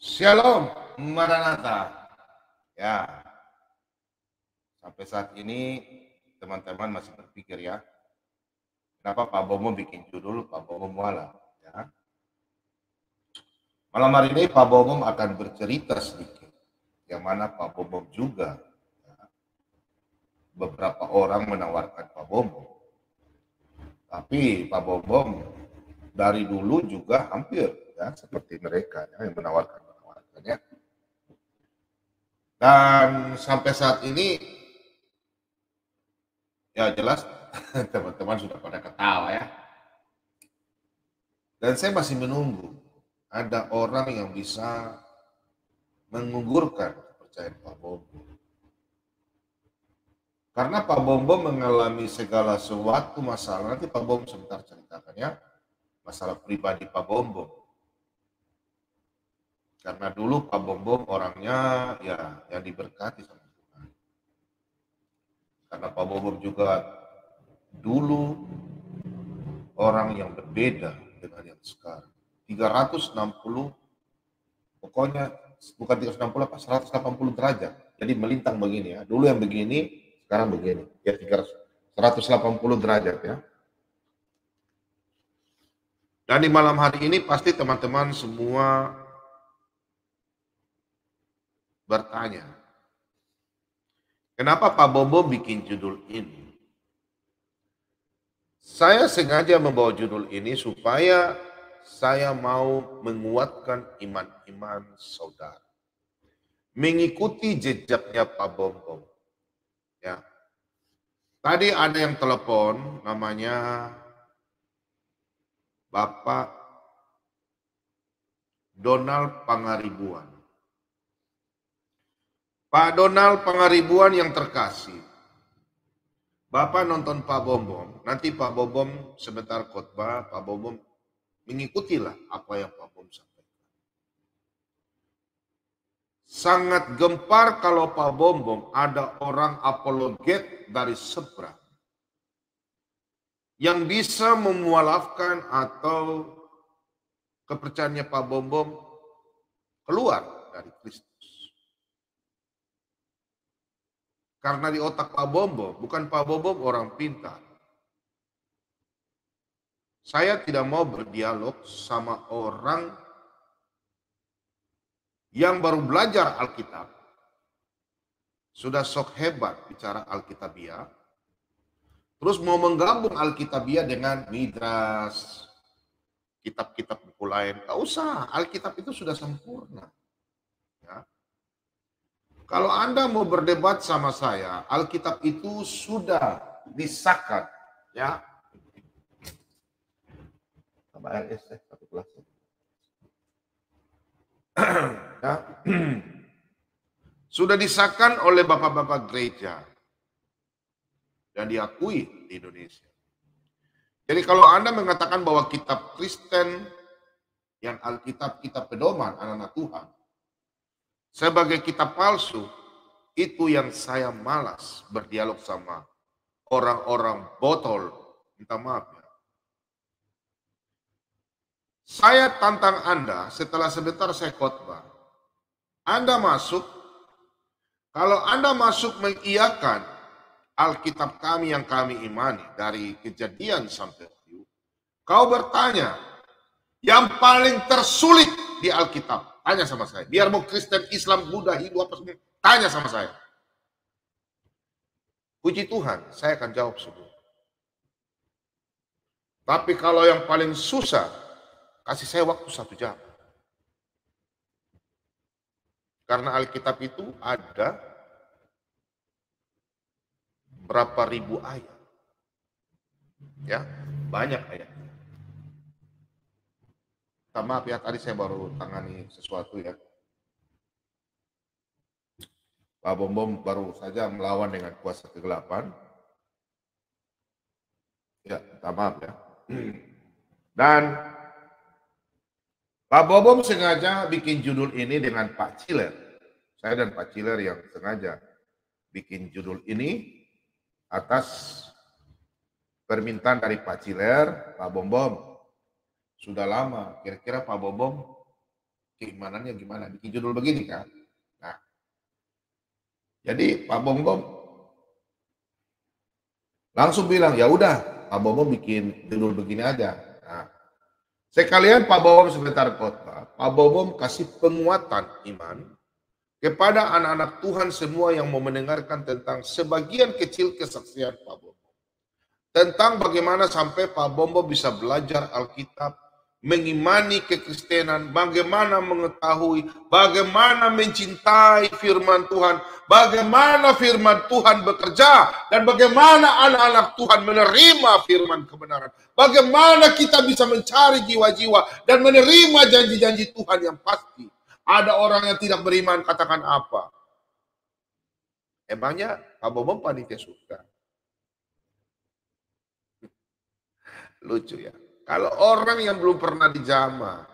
Shalom, Maranatha. Ya, sampai saat ini teman-teman masih berpikir ya, kenapa Pak Bomo bikin judul Pak Bomo Muala? Ya. Malam hari ini Pak Bomo akan bercerita sedikit, yang mana Pak Bomo juga, ya, beberapa orang menawarkan Pak Bomo. Tapi Pak Bomo dari dulu juga hampir ya seperti mereka ya, yang menawarkannya. Dan sampai saat ini ya jelas teman-teman sudah pada ketawa ya. Dan saya masih menunggu ada orang yang bisa menggugurkan kepercayaan Pak Bobo. Karena Pak Bobo mengalami segala sesuatu masalah, nanti Pak Bobo sebentar ceritakan ya, masalah pribadi Pak Bobo. Karena dulu Pak Bobo orangnya ya yang diberkati sama Tuhan. Karena Pak Bobo juga dulu orang yang berbeda dengan yang sekarang. 360, pokoknya bukan 360 apa, 180 derajat. Jadi melintang begini ya. Dulu yang begini, sekarang begini. Ya 180 derajat ya. Dan di malam hari ini pasti teman-teman semua bertanya, kenapa Pak Bobo bikin judul ini? Saya sengaja membawa judul ini supaya saya mau menguatkan iman-iman saudara. Mengikuti jejaknya Pak Bobo. Ya. Tadi ada yang telepon, namanya Bapak Donald Pangaribuan. Pak Donald Pangaribuan yang terkasih, Bapak nonton Pak Bombom, nanti Pak Bombom sebentar khotbah, Pak Bombom mengikutilah apa yang Pak Bombom sampaikan. Sangat gempar kalau Pak Bombom ada orang apologet dari seberang yang bisa memualafkan atau kepercayaannya Pak Bombom keluar dari Kristus. Karena di otak Pak Bombom, bukan Pak Bombom orang pintar. Saya tidak mau berdialog sama orang yang baru belajar Alkitab, sudah sok hebat bicara Alkitabiah, terus mau menggabung Alkitabiah dengan Midras, kitab-kitab buku lain. Gak usah, Alkitab itu sudah sempurna. Ya. Kalau Anda mau berdebat sama saya, Alkitab itu sudah disahkan. Ya. Tambah LS satu kelas. Ya. Sudah disahkan oleh bapak-bapak gereja dan diakui di Indonesia. Jadi kalau Anda mengatakan bahwa kitab Kristen yang Alkitab kitab pedoman anak-anak Tuhan sebagai kitab palsu, itu yang saya malas berdialog sama orang-orang botol, minta maaf ya. Saya tantang Anda setelah sebentar saya khotbah. Anda masuk, kalau Anda masuk mengiyakan Alkitab kami yang kami imani dari Kejadian sampai Wahyu, kau bertanya, yang paling tersulit di Alkitab, tanya sama saya. Biar mau Kristen, Islam, Buddha, Hindu, apa semua, tanya sama saya. Puji Tuhan, saya akan jawab semua. Tapi kalau yang paling susah, kasih saya waktu 1 jam. Karena Alkitab itu ada berapa ribu ayat. Ya, banyak ayat. Maaf ya, tadi saya baru tangani sesuatu ya. Pak Bombom baru saja melawan dengan kuasa kegelapan. Ya, maaf ya. Dan Pak Bombom sengaja bikin judul ini dengan Pak Ciler. Saya dan Pak Ciler yang sengaja bikin judul ini atas permintaan dari Pak Ciler, Pak Bombom. Sudah lama, kira-kira Pak Bombom Keimanannya gimana? Bikin judul begini kan. Nah, jadi Pak Bom Bom langsung bilang, ya udah, Pak Bom Bom bikin judul begini aja. Nah, sekalian Pak Bom Bom sebentar khotbah, Pak Bom Bom kasih penguatan iman kepada anak-anak Tuhan semua yang mau mendengarkan tentang sebagian kecil kesaksian Pak Bom Bom. Tentang bagaimana sampai Pak Bom Bom bisa belajar Alkitab, mengimani kekristenan, bagaimana mengetahui, bagaimana mencintai firman Tuhan, bagaimana firman Tuhan bekerja, dan bagaimana anak-anak Tuhan menerima firman kebenaran. Bagaimana kita bisa mencari jiwa-jiwa dan menerima janji-janji Tuhan yang pasti. Ada orang yang tidak beriman, katakan apa? Emangnya Pak Bom panitia surga? Lucu ya. Kalau orang yang belum pernah dijamah,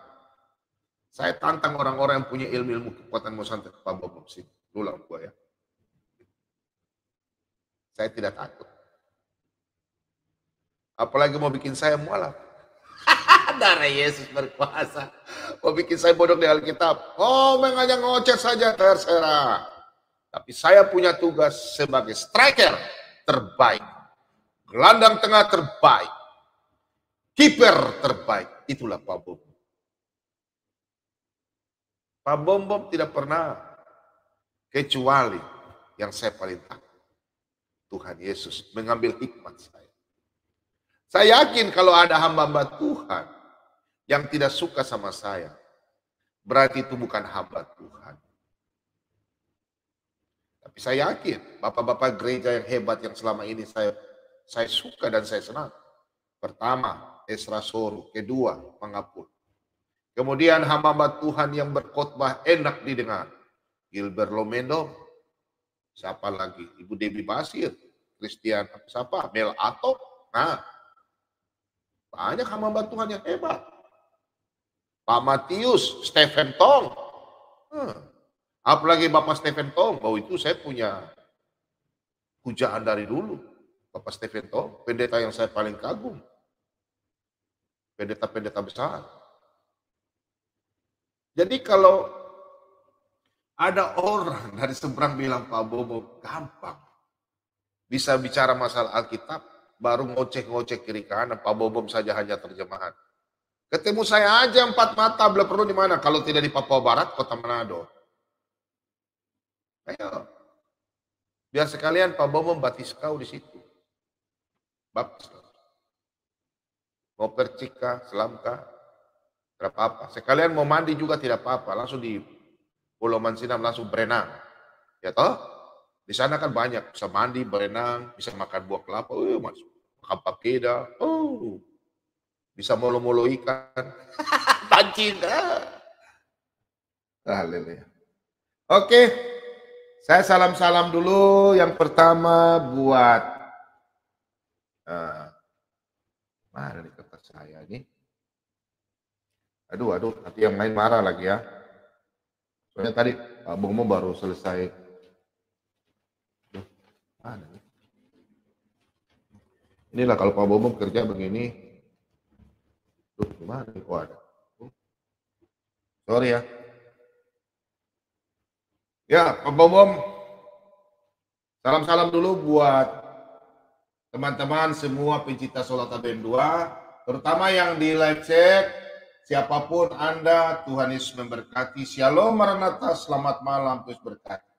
saya tantang orang-orang yang punya ilmu-ilmu kekuatan mau santai ke Pak Bom sih. Ulang gua ya. Saya tidak takut. Apalagi mau bikin saya mualaf. Darah Yesus berkuasa. Mau bikin saya bodoh di Alkitab. Oh, hanya ngoceh saja, terserah. Tapi saya punya tugas sebagai striker terbaik. Gelandang tengah terbaik. Kiper terbaik. Itulah Pak Bom. Pak Bom Bom tidak pernah kecuali yang saya paling takut. Tuhan Yesus mengambil hikmat saya. Saya yakin kalau ada hamba-hamba Tuhan yang tidak suka sama saya, berarti itu bukan hamba Tuhan. Tapi saya yakin bapak-bapak gereja yang hebat yang selama ini saya suka dan saya senang. Pertama, Ezra Soru. Kedua, Mangapul. Kemudian hamba-hamba Tuhan yang berkhotbah enak didengar. Gilbert Lomendo. Siapa lagi? Ibu Debbie Basir. Christian siapa? Mel Atok. Nah, banyak hamba-hamba Tuhan yang hebat. Pak Matius, Stephen Tong. Apalagi Bapak Stephen Tong. Bahwa itu saya punya pujaan dari dulu. Bapak Stephen Tong, pendeta yang saya paling kagum. Pendeta-pendeta besar. Jadi kalau ada orang dari seberang bilang Pak Bobo gampang. Bisa bicara masalah Alkitab, baru ngoceh-ngoceh kiri kanan, Pak Bobo saja hanya terjemahan. Ketemu saya aja 4 mata, belum perlu di mana? Kalau tidak di Papua Barat, Kota Manado. Ayo. Biar sekalian Pak Bobo baptis kau di situ. Baptis. Mau percika, selamka, tidak apa-apa. Sekalian mau mandi juga tidak apa-apa. Langsung di Pulau Mansinam langsung berenang. Ya toh? Di sana kan banyak. Bisa mandi, berenang, bisa makan buah kelapa. Makan papeda. Bisa molo-molo ikan. Pancing. Haleluya. Oke. Saya salam-salam dulu. Yang pertama buat mana nih kertas saya ini? Aduh, nanti yang lain marah lagi ya. Soalnya tadi Pak Bomo baru selesai. Mana nih? Inilah kalau Pak Bomo kerja begini. Gimana nih? Ada. Sorry ya. Ya, Pak Bomo. Salam-salam dulu buat teman-teman semua pencinta Solat ABM 2, terutama yang di live chat, siapapun Anda, Tuhan Yesus memberkati. Shalom Maranatha, selamat malam, Tuhan berkati.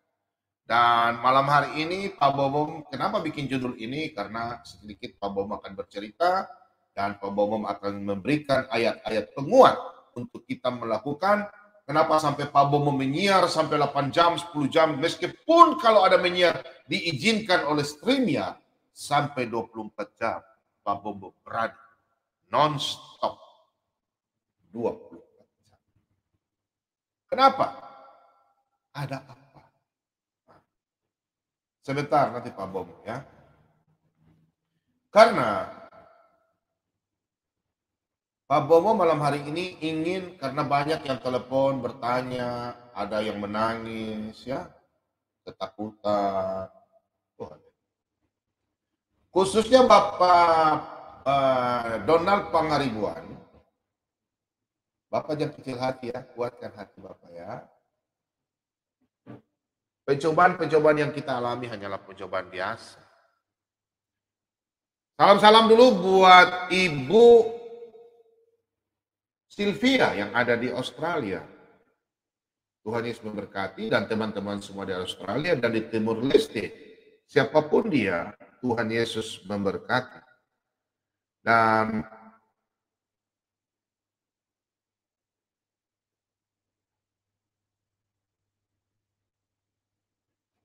Dan malam hari ini Pak Bom, kenapa bikin judul ini? Karena sedikit Pak Bom akan bercerita dan Pak Bom akan memberikan ayat-ayat penguat untuk kita melakukan. Kenapa sampai Pak Bom menyiar sampai 8 jam, 10 jam, meskipun kalau ada menyiar diizinkan oleh StreamYard sampai 24 jam, Pak Bom berani non-stop 24 jam. Kenapa? Ada apa? Sebentar nanti Pak Bom ya. Karena Pak Bomo malam hari ini ingin, karena banyak yang telepon bertanya, ada yang menangis ya, ketakutan. Khususnya Bapak Donald Pangaribuan Bapak jangan kecil hati ya, kuatkan hati Bapak ya. Pencobaan-pencobaan yang kita alami hanyalah pencobaan biasa. Salam-salam dulu buat Ibu Sylvia yang ada di Australia. Tuhan Yesus memberkati, dan teman-teman semua di Australia dan di Timur Leste. Siapapun dia, Tuhan Yesus memberkati.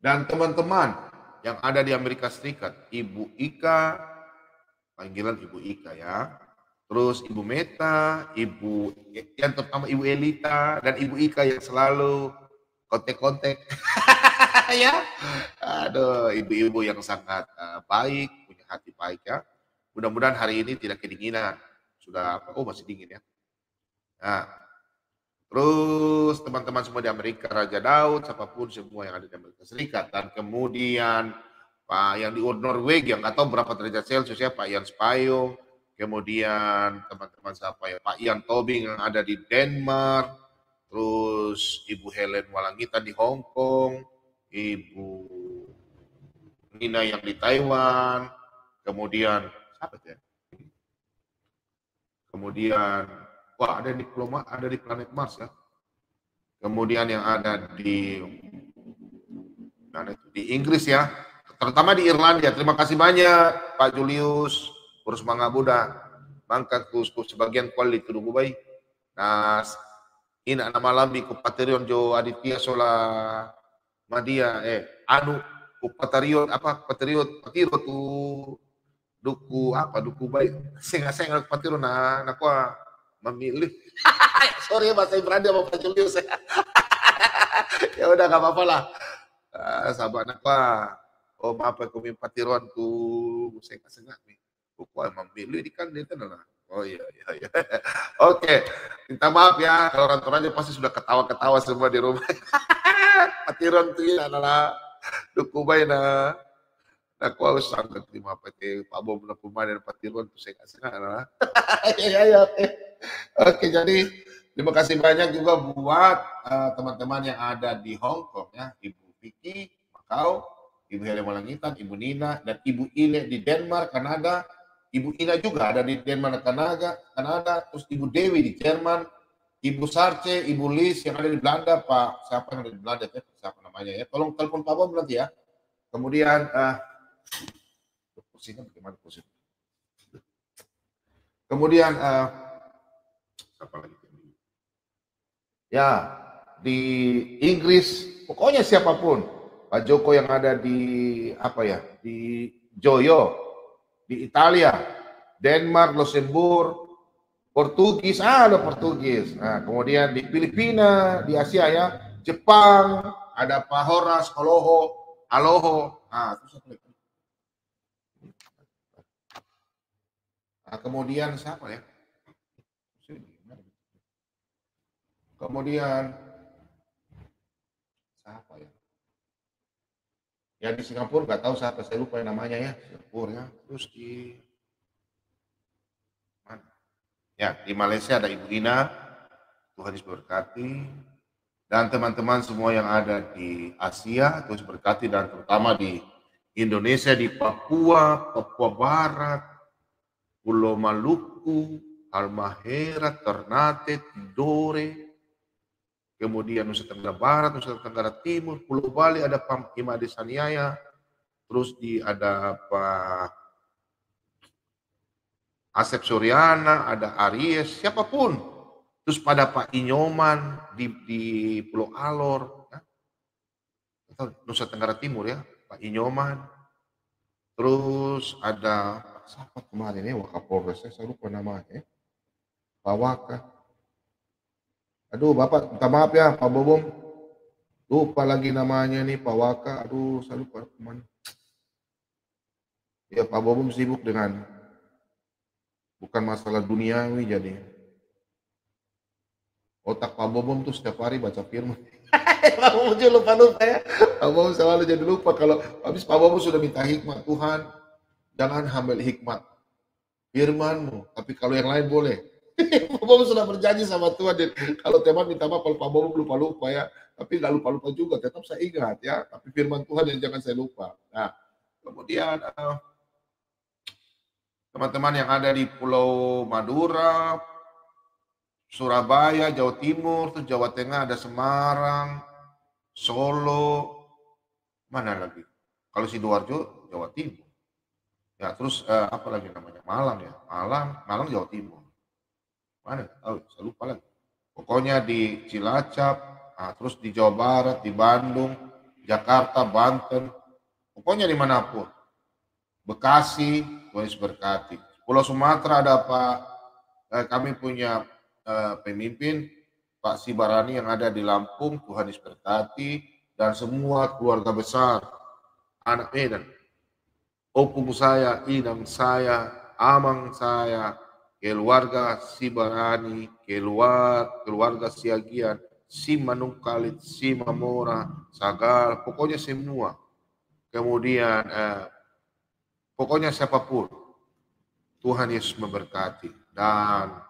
Dan teman-teman yang ada di Amerika Serikat, Ibu Ika, panggilan Ibu Ika ya. Terus Ibu Meta, yang terutama Ibu Elita, dan Ibu Ika yang selalu kontek-kontek. Ya, aduh, ibu-ibu yang sangat baik, punya hati baik ya. Mudah-mudahan hari ini tidak kedinginan. Sudah, masih dingin ya. Nah, terus teman-teman semua di Amerika, Raja Daud, siapapun semua yang ada di Amerika Serikat, dan kemudian Pak yang di Norwegia, nggak tahu berapa derajat Celcius ya, Pak Ian Spayung, kemudian teman-teman siapa ya, Pak Ian Tobing yang ada di Denmark, terus Ibu Helen Walangita di Hong Kong, Ibu Nina yang di Taiwan, kemudian siapa ya? Kemudian ada di planet Mars ya. Kemudian yang ada di Inggris ya, terutama di Irlandia. Terima kasih banyak Pak Julius, urus mangga Buddha, mangkat kusku sebagian kuali tuduh baik. Nah, ini nama lambi kupaterion jo Aditya Sola Madia anu kupaterion patriot tu duku baik senga kupaterion na kuah memilih. Sorry bahasa Ibrani sama Pak Julius. Ya udah gak apa-apa lah. Sahabat apa? Maaf aku minta patiron tu sengat nih. Buku memilih di kan dia lah. Oh iya. Oke, minta maaf ya kalau orang-orangnya pasti sudah ketawa-ketawa semua di rumah. Patiron tu ya adalah dukubay na aku harus sangat terima PT Pak Bom na pemain dan patiron tu sengat lah. Oke, jadi terima kasih banyak juga buat teman-teman yang ada di Hong Kong ya, Ibu Vicky, Macau, Ibu Helen Walangitan, Ibu Nina, dan Ibu Ile di Denmark, Kanada. Ibu Ina juga ada di Denmark, Kanada. Terus Ibu Dewi di Jerman, Ibu Sarce, Ibu Lis yang ada di Belanda, Pak siapa yang ada di Belanda ya? Siapa namanya ya? Tolong telepon Pak Bom nanti ya. Kemudian kursinya bagaimana kursi? Kemudian apa lagi? Ya, di Inggris, pokoknya siapapun, Pak Joko yang ada di di Joyo, di Italia, Denmark, Luxembourg, Portugis, ada Portugis. Nah, kemudian di Filipina, di Asia ya, Jepang, ada Pak Horas, Aloho. Nah, kemudian siapa ya? Kemudian siapa ya? Ya di Singapura nggak tahu siapa, saya lupa namanya ya, Singapura ya. Terus di mana? Ya di Malaysia ada Ibu Ina, Tuhan Yesus berkati, dan teman-teman semua yang ada di Asia, Tuhan Yesus berkati, dan terutama di Indonesia, di Papua Barat, Pulau Maluku, Halmahera, Ternate, Tidore, kemudian Nusa Tenggara Barat, Nusa Tenggara Timur, Pulau Bali ada Pak Imade Saniaya, terus ada Pak Asep Suryana, ada Aries, siapapun. Terus pada Pak Inyoman di Pulau Alor, ya. Nusa Tenggara Timur ya, Pak Inyoman. Terus ada siapa kemarin ya, Wakapolres, saya lupa namanya, Pak Waka. Aduh, Bapak, minta maaf ya, Pak Bobom. Lupa lagi namanya nih, Pak Waka. Aduh, saya lupa kemana. Ya, Pak Bobom sibuk dengan bukan masalah duniawi, jadi otak Pak Bobom tuh setiap hari baca firman. Pak Bobom juga lupa ya. Pak Bobom selalu jadi lupa kalau habis Pak Bobom sudah minta hikmat, Tuhan, jangan ambil hikmat firman-Mu, tapi kalau yang lain boleh. Pak Bobo sudah berjanji sama Tuhan, dan kalau teman minta maaf kalau Pak Bobo lupa-lupa ya, tapi nggak lupa-lupa juga, tetap saya ingat ya, tapi firman Tuhan yang jangan saya lupa. Nah, kemudian teman-teman yang ada di Pulau Madura, Surabaya, Jawa Timur, terus Jawa Tengah ada Semarang, Solo, mana lagi? Kalau Sidoarjo, Jawa Timur. Ya, terus apa lagi namanya? Malang ya, Malang Jawa Timur. Mana? Oh, saya lupa lagi. Pokoknya di Cilacap, terus di Jawa Barat, di Bandung, Jakarta, Banten, pokoknya dimanapun. Bekasi, Tuhan Yesus berkati. Pulau Sumatera ada Pak, kami punya pemimpin Pak Sibarani yang ada di Lampung, Tuhan Yesus berkati, dan semua keluarga besar, anak Medan, opung saya, inang saya, amang saya, keluarga Sibarani, keluarga Siagian, si Manungkalit, si Mamora, Sagal, pokoknya semua. Kemudian pokoknya siapapun, Tuhan Yesus memberkati. Dan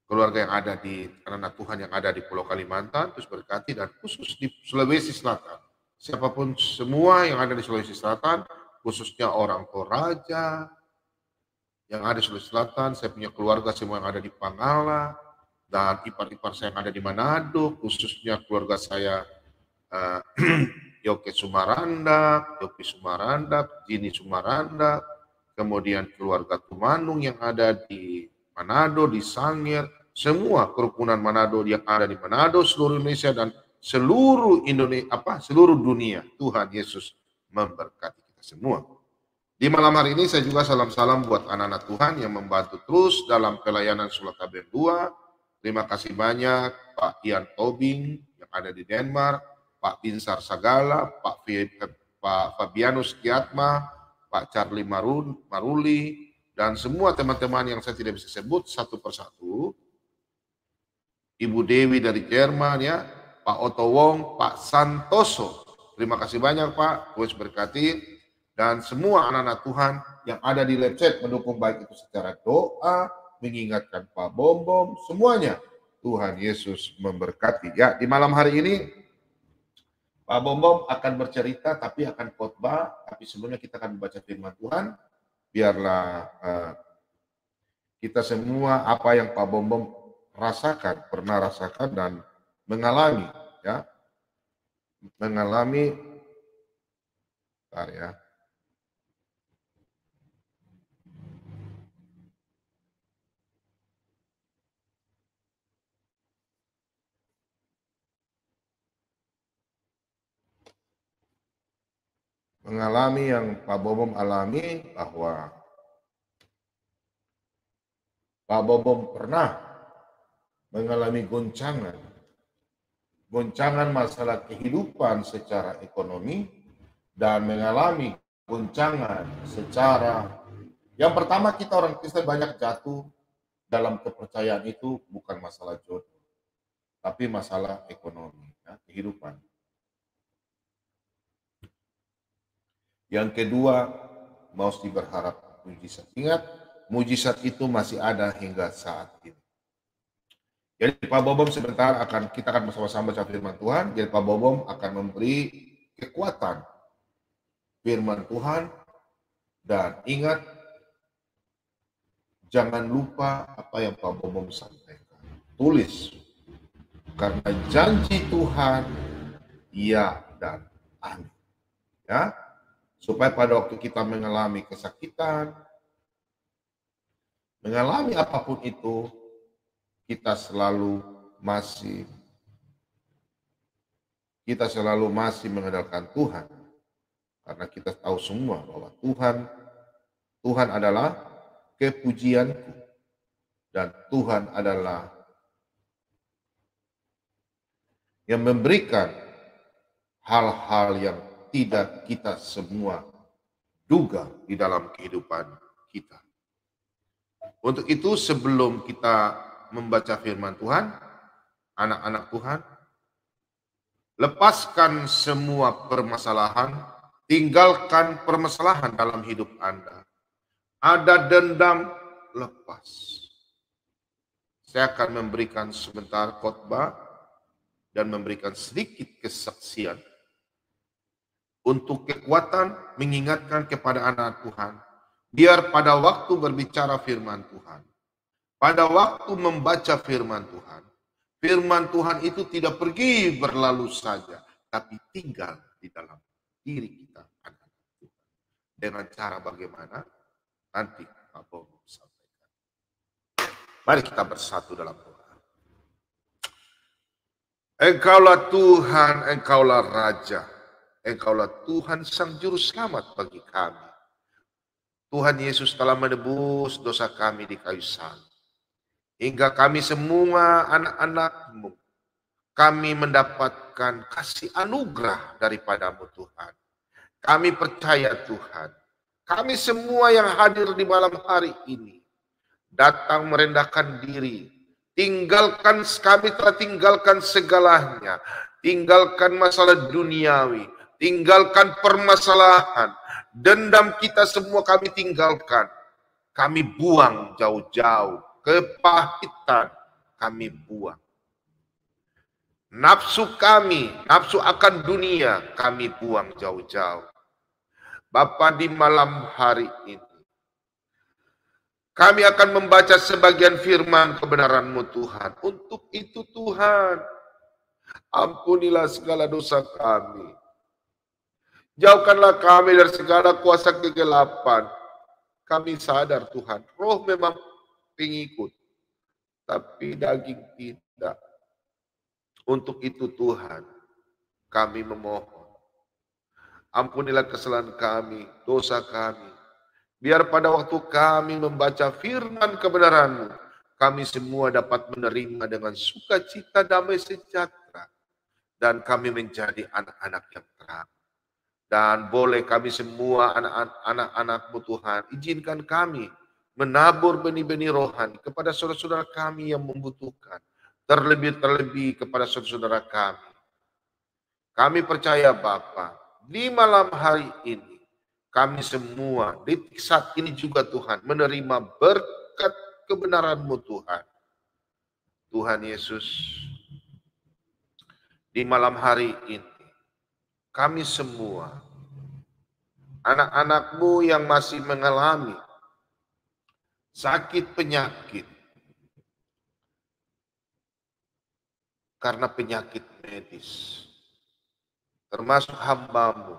keluarga yang ada di anak Tuhan yang ada di Pulau Kalimantan terus berkati, dan khusus di Sulawesi Selatan. Siapapun semua yang ada di Sulawesi Selatan, khususnya orang Toraja yang ada di Sulawesi Selatan, saya punya keluarga semua yang ada di Pangala, dan ipar-ipar saya yang ada di Manado, khususnya keluarga saya Yoke Sumarandak, Yopi Sumarandak, Jini Sumarandak, kemudian keluarga Tumanung yang ada di Manado, di Sangir, semua kerukunan Manado yang ada di Manado, seluruh Indonesia dan seluruh seluruh dunia. Tuhan Yesus memberkati kita semua. Di malam hari ini saya juga salam-salam buat anak-anak Tuhan yang membantu terus dalam pelayanan Sholat Tabir 2. Terima kasih banyak Pak Ian Tobing yang ada di Denmark, Pak Binsar Sagala, Pak Fabianus Kiatma, Pak Charlie Maruli, dan semua teman-teman yang saya tidak bisa sebut satu persatu. Ibu Dewi dari Jerman ya, Pak Otto Wong, Pak Santoso. Terima kasih banyak Pak, Tuhan berkati. Dan semua anak-anak Tuhan yang ada di live chat mendukung baik itu secara doa, mengingatkan Pak Bom, semuanya. Tuhan Yesus memberkati. Ya, di malam hari ini Pak Bom akan bercerita, tapi akan khotbah, tapi sebelumnya kita akan membaca firman Tuhan. Biarlah kita semua apa yang Pak Bom rasakan, pernah rasakan dan mengalami, ya, mengalami, bentar ya. Mengalami yang Pak Bom alami, bahwa Pak Bom pernah mengalami goncangan masalah kehidupan secara ekonomi, dan mengalami goncangan secara, yang pertama kita orang Kristen banyak jatuh dalam kepercayaan itu bukan masalah jodoh, tapi masalah ekonomi, ya, kehidupan. Yang kedua, mesti berharap mujizat. Ingat, mujizat itu masih ada hingga saat ini. Jadi Pak Bom sebentar kita akan bersama-sama baca firman Tuhan. Jadi Pak Bom akan memberi kekuatan firman Tuhan, dan ingat, jangan lupa apa yang Pak Bom sampaikan. Tulis, karena janji Tuhan ya dan amin. Ya, supaya pada waktu kita mengalami kesakitan, mengalami apapun itu, kita selalu masih mengandalkan Tuhan, karena kita tahu semua bahwa Tuhan adalah kepujianku, dan Tuhan adalah yang memberikan hal-hal yang tidak kita semua duga di dalam kehidupan kita. Untuk itu, sebelum kita membaca firman Tuhan, anak-anak Tuhan, lepaskan semua permasalahan, tinggalkan permasalahan dalam hidup Anda. Ada dendam, lepas. Saya akan memberikan sebentar khotbah dan memberikan sedikit kesaksian untuk kekuatan mengingatkan kepada anak Tuhan. Biar pada waktu berbicara firman Tuhan, pada waktu membaca firman Tuhan itu tidak pergi berlalu saja, tapi tinggal di dalam diri kita. Dengan cara bagaimana? Nanti Pak Bobo sampaikan. Mari kita bersatu dalam doa. Engkaulah Tuhan, Engkaulah Raja, Engkaulah Tuhan Sang Juru Selamat bagi kami. Tuhan Yesus telah menebus dosa kami di kayu salib. Hingga kami semua anak-anak-Mu, kami mendapatkan kasih anugerah daripada-Mu Tuhan. Kami percaya Tuhan, kami semua yang hadir di malam hari ini datang merendahkan diri, kami telah tinggalkan segalanya, tinggalkan masalah duniawi, tinggalkan permasalahan, dendam kita semua kami tinggalkan, kami buang jauh-jauh, kepahitan kami buang. Nafsu kami, nafsu akan dunia kami buang jauh-jauh. Bapa, di malam hari ini kami akan membaca sebagian firman kebenaran-Mu Tuhan. Untuk itu Tuhan, ampunilah segala dosa kami. Jauhkanlah kami dari segala kuasa kegelapan. Kami sadar Tuhan, roh memang pengikut, tapi daging tidak. Untuk itu Tuhan, kami memohon, ampunilah kesalahan kami, dosa kami. Biar pada waktu kami membaca firman kebenaran-Mu, kami semua dapat menerima dengan sukacita, damai sejahtera. Dan kami menjadi anak-anak yang terang. Dan boleh kami semua anak-anak-Mu Tuhan, izinkan kami menabur benih-benih rohani kepada saudara-saudara kami yang membutuhkan. Terlebih-terlebih kepada saudara-saudara kami. Kami percaya Bapa, di malam hari ini, kami semua, detik saat ini juga Tuhan, menerima berkat kebenaran-Mu Tuhan. Tuhan Yesus, di malam hari ini, kami semua, anak-anak-Mu yang masih mengalami sakit penyakit, karena penyakit medis, termasuk hamba-Mu,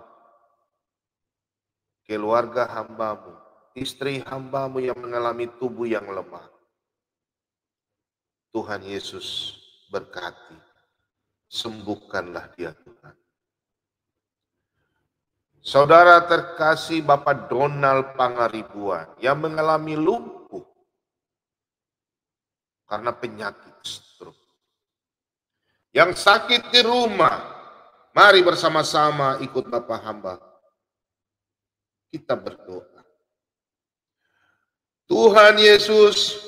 keluarga hamba-Mu, istri hamba-Mu yang mengalami tubuh yang lemah. Tuhan Yesus berkati, sembuhkanlah dia Tuhan. Saudara terkasih Bapak Donald Pangaribuan yang mengalami lumpuh karena penyakit stroke. Yang sakit di rumah, mari bersama-sama ikut Bapak hamba. Kita berdoa. Tuhan Yesus,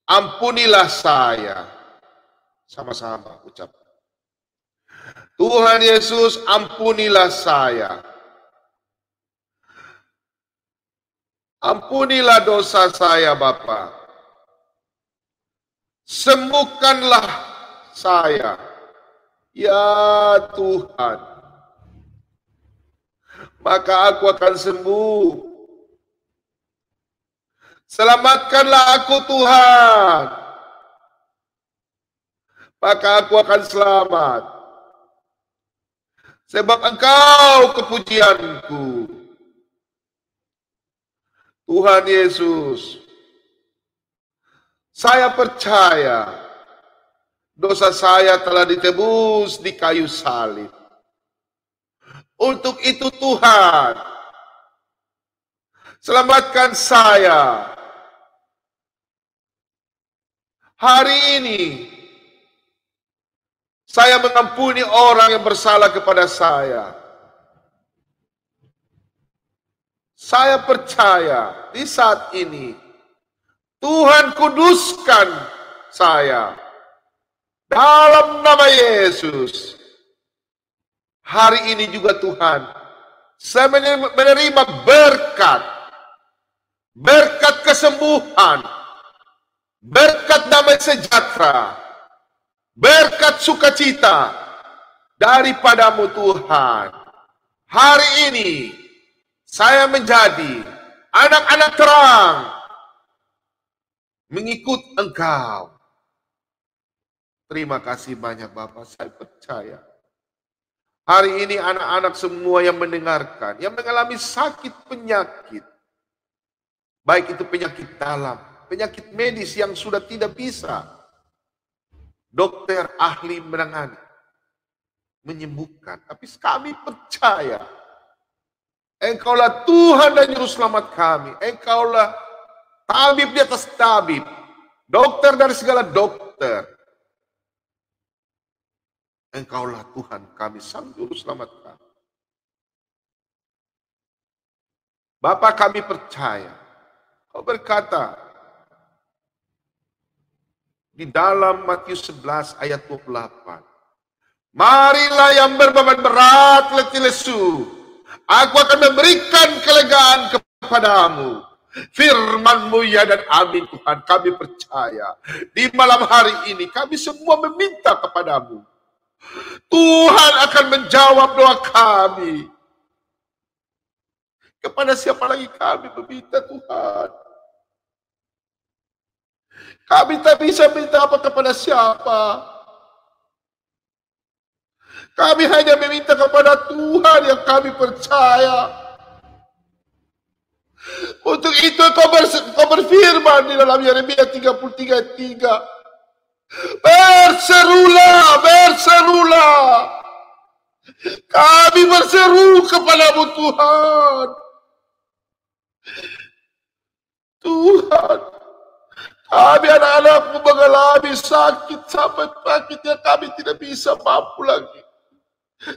ampunilah saya. Sama-sama ucap. Tuhan Yesus, ampunilah saya. Ampunilah dosa saya, Bapa. Sembuhkanlah saya. Ya Tuhan. Maka aku akan sembuh. Selamatkanlah aku Tuhan. Maka aku akan selamat. Sebab Engkau kepujianku. Tuhan Yesus, saya percaya dosa saya telah ditebus di kayu salib. Untuk itu Tuhan, selamatkan saya. Hari ini, saya mengampuni orang yang bersalah kepada saya. Saya percaya di saat ini, Tuhan kuduskan saya. Dalam nama Yesus. Hari ini juga Tuhan, saya menerima berkat kesembuhan, berkat damai sejahtera, berkat sukacita daripadamu Tuhan. Hari ini saya menjadi anak-anak terang, mengikut Engkau. Terima kasih banyak Bapak, saya percaya. Hari ini anak-anak semua yang mendengarkan, yang mengalami sakit penyakit, baik itu penyakit dalam, penyakit medis yang sudah tidak bisa dokter ahli menangani, menyembuhkan. Tapi kami percaya, Engkaulah Tuhan dan Juru Selamat kami. Engkaulah tabib di atas tabib, dokter dari segala dokter. Engkaulah Tuhan kami, Sang Juru Selamat kami. Bapa, kami percaya, Kau berkata di dalam Matius 11 ayat 28, marilah yang berbeban berat letih lesu, aku akan memberikan kelegaan kepadamu. Firman-Mu ya dan amin Tuhan, kami percaya. Di malam hari ini kami semua meminta kepadamu. Tuhan akan menjawab doa kami. Kepada siapa lagi kami meminta Tuhan? Kami tak bisa minta apa kepada siapa. Kami hanya meminta kepada Tuhan yang kami percaya. Untuk itu kau berfirman di dalam Yeremia 33 ayat 3. Berserulah, berserulah. Kami berseru kepadamu Tuhan. Tuhan, kami anak-anakmu mengalami sakit sampai sakitnya kami tidak bisa mampu lagi.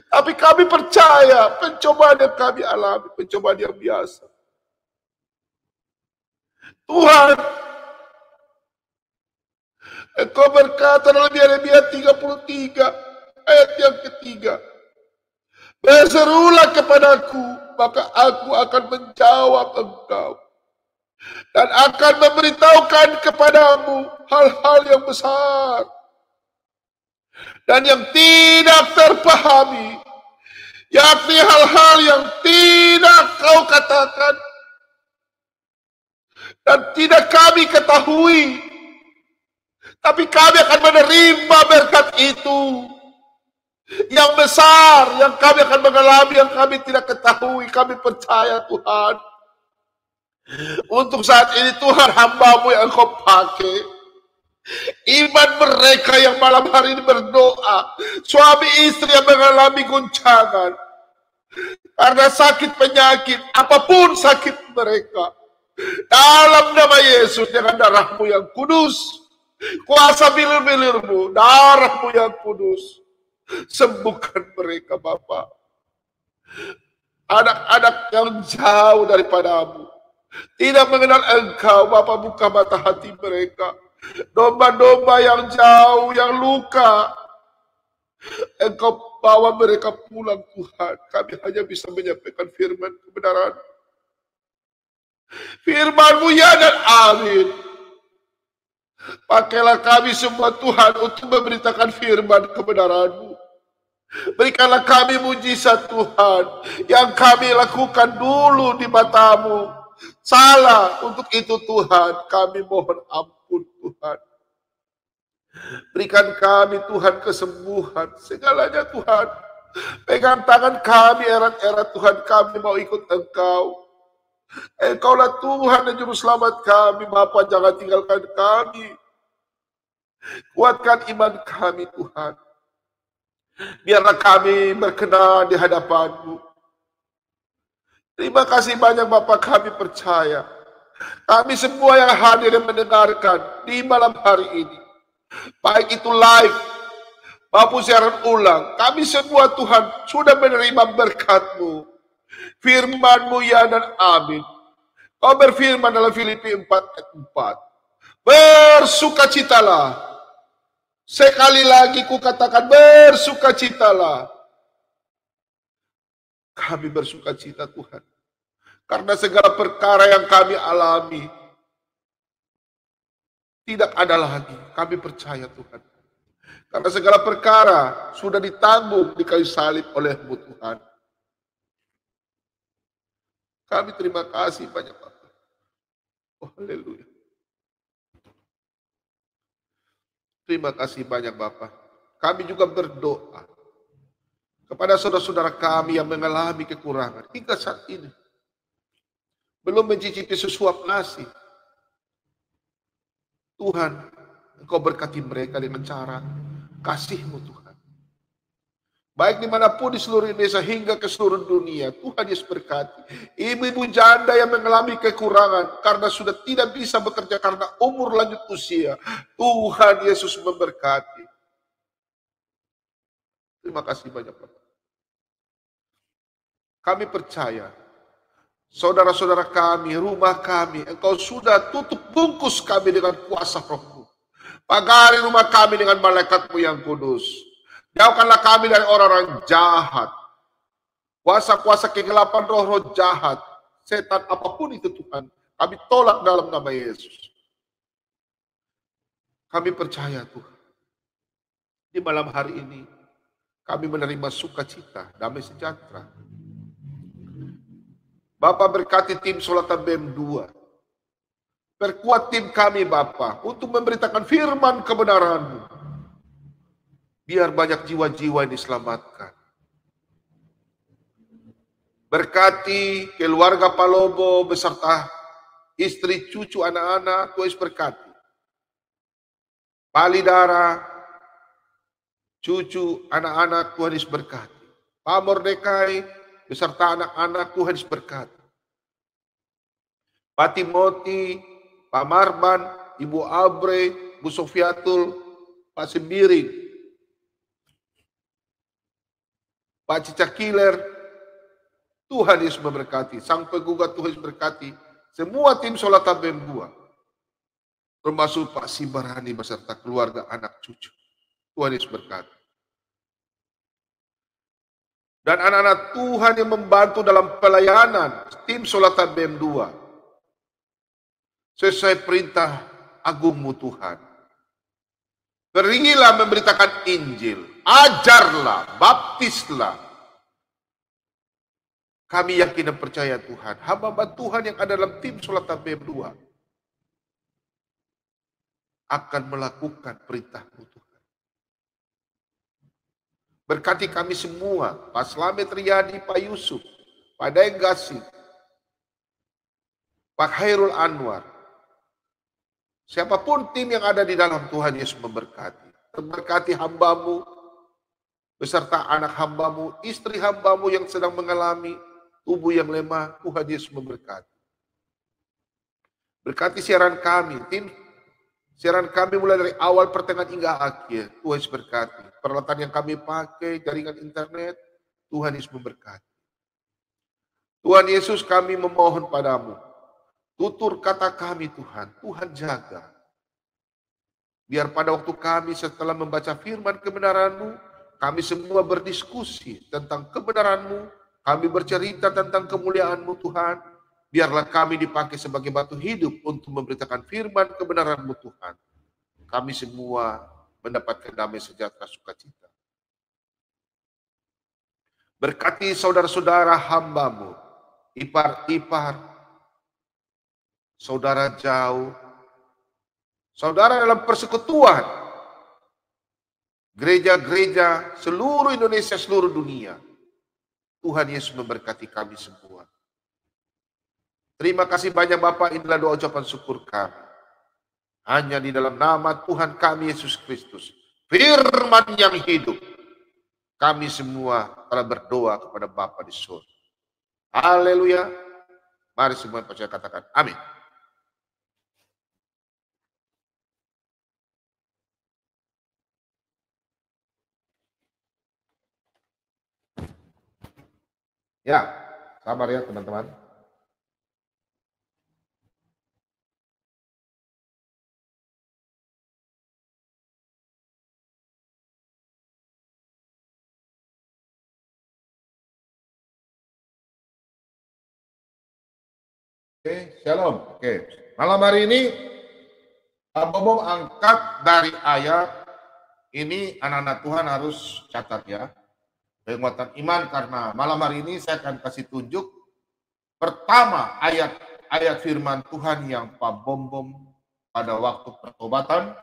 Tapi kami percaya pencobaan yang kami alami, pencobaan yang biasa. Tuhan, Engkau berkata dalam Yeremia 33 ayat yang ketiga, berserulah kepadaku, maka aku akan menjawab engkau dan akan memberitahukan kepadamu hal-hal yang besar dan yang tidak terpahami, yakni hal-hal yang tidak kau katakan dan tidak kami ketahui. Tapi kami akan menerima berkat itu yang besar, yang kami akan mengalami, yang kami tidak ketahui. Kami percaya Tuhan. Untuk saat ini Tuhan, hamba-Mu yang Engkau pakai, iman mereka yang malam hari ini berdoa, suami istri yang mengalami guncangan karena sakit penyakit, apapun sakit mereka, dalam nama Yesus, dengan darah-Mu yang kudus, kuasa bilir-bilir-Mu, darah-Mu yang kudus, sembuhkan mereka Bapa. Anak-anak yang jauh daripada-Mu, tidak mengenal Engkau, Bapa, buka mata hati mereka. Domba-domba yang jauh, yang luka, Engkau bawa mereka pulang Tuhan. Kami hanya bisa menyampaikan firman kebenaran. Firman-Mu ya dan amin. Pakailah kami semua Tuhan untuk memberitakan firman kebenaran-Mu. Berikanlah kami mujizat Tuhan yang kami lakukan dulu di mata-Mu salah. Untuk itu Tuhan, kami mohon ampun Tuhan. Berikan kami Tuhan kesembuhan segalanya Tuhan. Pegang tangan kami erat-erat Tuhan, kami mau ikut Engkau. Engkaulah Tuhan dan Juru Selamat kami, Bapa, jangan tinggalkan kami. Kuatkan iman kami Tuhan. Biarlah kami berkenan di hadapan-Mu. Terima kasih banyak Bapa, kami percaya. Kami semua yang hadir dan mendengarkan di malam hari ini, baik itu live maupun siaran ulang, kami semua Tuhan sudah menerima berkat-Mu. Firman-Mu ya dan amin. Kau berfirman dalam Filipi 4 ayat 4. Bersukacitalah. Sekali lagi ku katakan bersukacitalah. Kami bersukacita Tuhan. Karena segala perkara yang kami alami Tidak ada lagi. Kami percaya Tuhan. Karena segala perkara sudah ditanggung di kayu salib oleh-Mu Tuhan. Kami terima kasih banyak Bapak. Oh haleluya. Terima kasih banyak Bapak. Kami juga berdoa kepada saudara-saudara kami yang mengalami kekurangan hingga saat ini. Belum mencicipi sesuap nasi. Tuhan, Engkau berkati mereka dengan cara kasih-Mu Tuhan. Baik dimanapun di seluruh Indonesia hingga ke seluruh dunia, Tuhan Yesus berkati. Ibu-ibu janda yang mengalami kekurangan karena sudah tidak bisa bekerja karena umur lanjut usia, Tuhan Yesus memberkati. Terima kasih banyak Bapak. Kami percaya, saudara-saudara kami, rumah kami, Engkau sudah tutup bungkus kami dengan kuasa Roh-Mu. Pagari rumah kami dengan malaikat-Mu yang kudus. Jauhkanlah kami dari orang-orang jahat. Kuasa-kuasa kegelapan, roh-roh jahat. Setan apapun itu Tuhan. Kami tolak dalam nama Yesus. Kami percaya Tuhan. Di malam hari ini. Kami menerima sukacita, damai sejahtera. Bapak berkati tim Solatan BEM 2. Perkuat tim kami Bapak. Untuk memberitakan firman kebenaran-Mu. Biar banyak jiwa-jiwa yang diselamatkan. Berkati keluarga Palobo beserta istri, cucu, anak-anak, Tuhan Yesus berkati. Palidara, cucu, anak-anak, Tuhan Yesus berkati. Pak Mordekai beserta anak-anak, Tuhan Yesus berkati. Pak Timoti, Pak Marban, Ibu Abre, Bu Sofiatul, Pak Sembiring, Pak Cicakiler, Tuhan Yesus memberkati. Sang penggugat Tuhan Yesus berkati. Semua tim Solatan BEM 2. Termasuk Pak Sibarani beserta keluarga anak cucu. Tuhan Yesus berkati. Dan anak-anak Tuhan yang membantu dalam pelayanan tim Solatan BEM 2. Sesuai perintah agungmu Tuhan. Berilah memberitakan Injil. Ajarlah, baptislah. Kami yakin dan percaya Tuhan. Hamba-hamba Tuhan yang ada dalam tim Solatan BEM 2. Akan melakukan perintah-Mu Tuhan. Berkati kami semua. Pak Slamet Riyadi, Pak Yusuf, Pak Daeng Gassi, Pak Khairul Anwar. Siapapun tim yang ada di dalam, Tuhan Yesus memberkati. Berkati hamba-Mu, beserta anak hamba-Mu, istri hamba-Mu yang sedang mengalami tubuh yang lemah, Tuhan Yesus memberkati. Berkati siaran kami, tim siaran kami mulai dari awal, pertengahan hingga akhir, Tuhan Yesus berkati. Peralatan yang kami pakai, jaringan internet, Tuhan Yesus memberkati. Tuhan Yesus kami memohon padamu, tutur kata kami Tuhan, Tuhan jaga. Biar pada waktu kami setelah membaca firman kebenaran-Mu, kami semua berdiskusi tentang kebenaran-Mu, kami bercerita tentang kemuliaan-Mu Tuhan, biarlah kami dipakai sebagai batu hidup untuk memberitakan firman kebenaran-Mu Tuhan. Kami semua mendapatkan damai sejahtera sukacita. Berkati saudara-saudara hamba-Mu, ipar-ipar, saudara jauh, saudara dalam persekutuan, gereja-gereja seluruh Indonesia, seluruh dunia. Tuhan Yesus memberkati kami semua. Terima kasih banyak Bapak, inilah doa ucapan syukur kami. Hanya di dalam nama Tuhan kami Yesus Kristus, firman yang hidup, kami semua telah berdoa kepada Bapa di surga. Haleluya. Mari semua percaya katakan amin. Ya, sabar ya teman-teman. Oke, shalom. Oke, malam hari ini Pak Bobo angkat dari ayat ini, anak-anak Tuhan harus catat ya. Penguatan iman, karena malam hari ini saya akan kasih tunjuk pertama ayat firman Tuhan yang Pak Bom pada waktu pertobatan,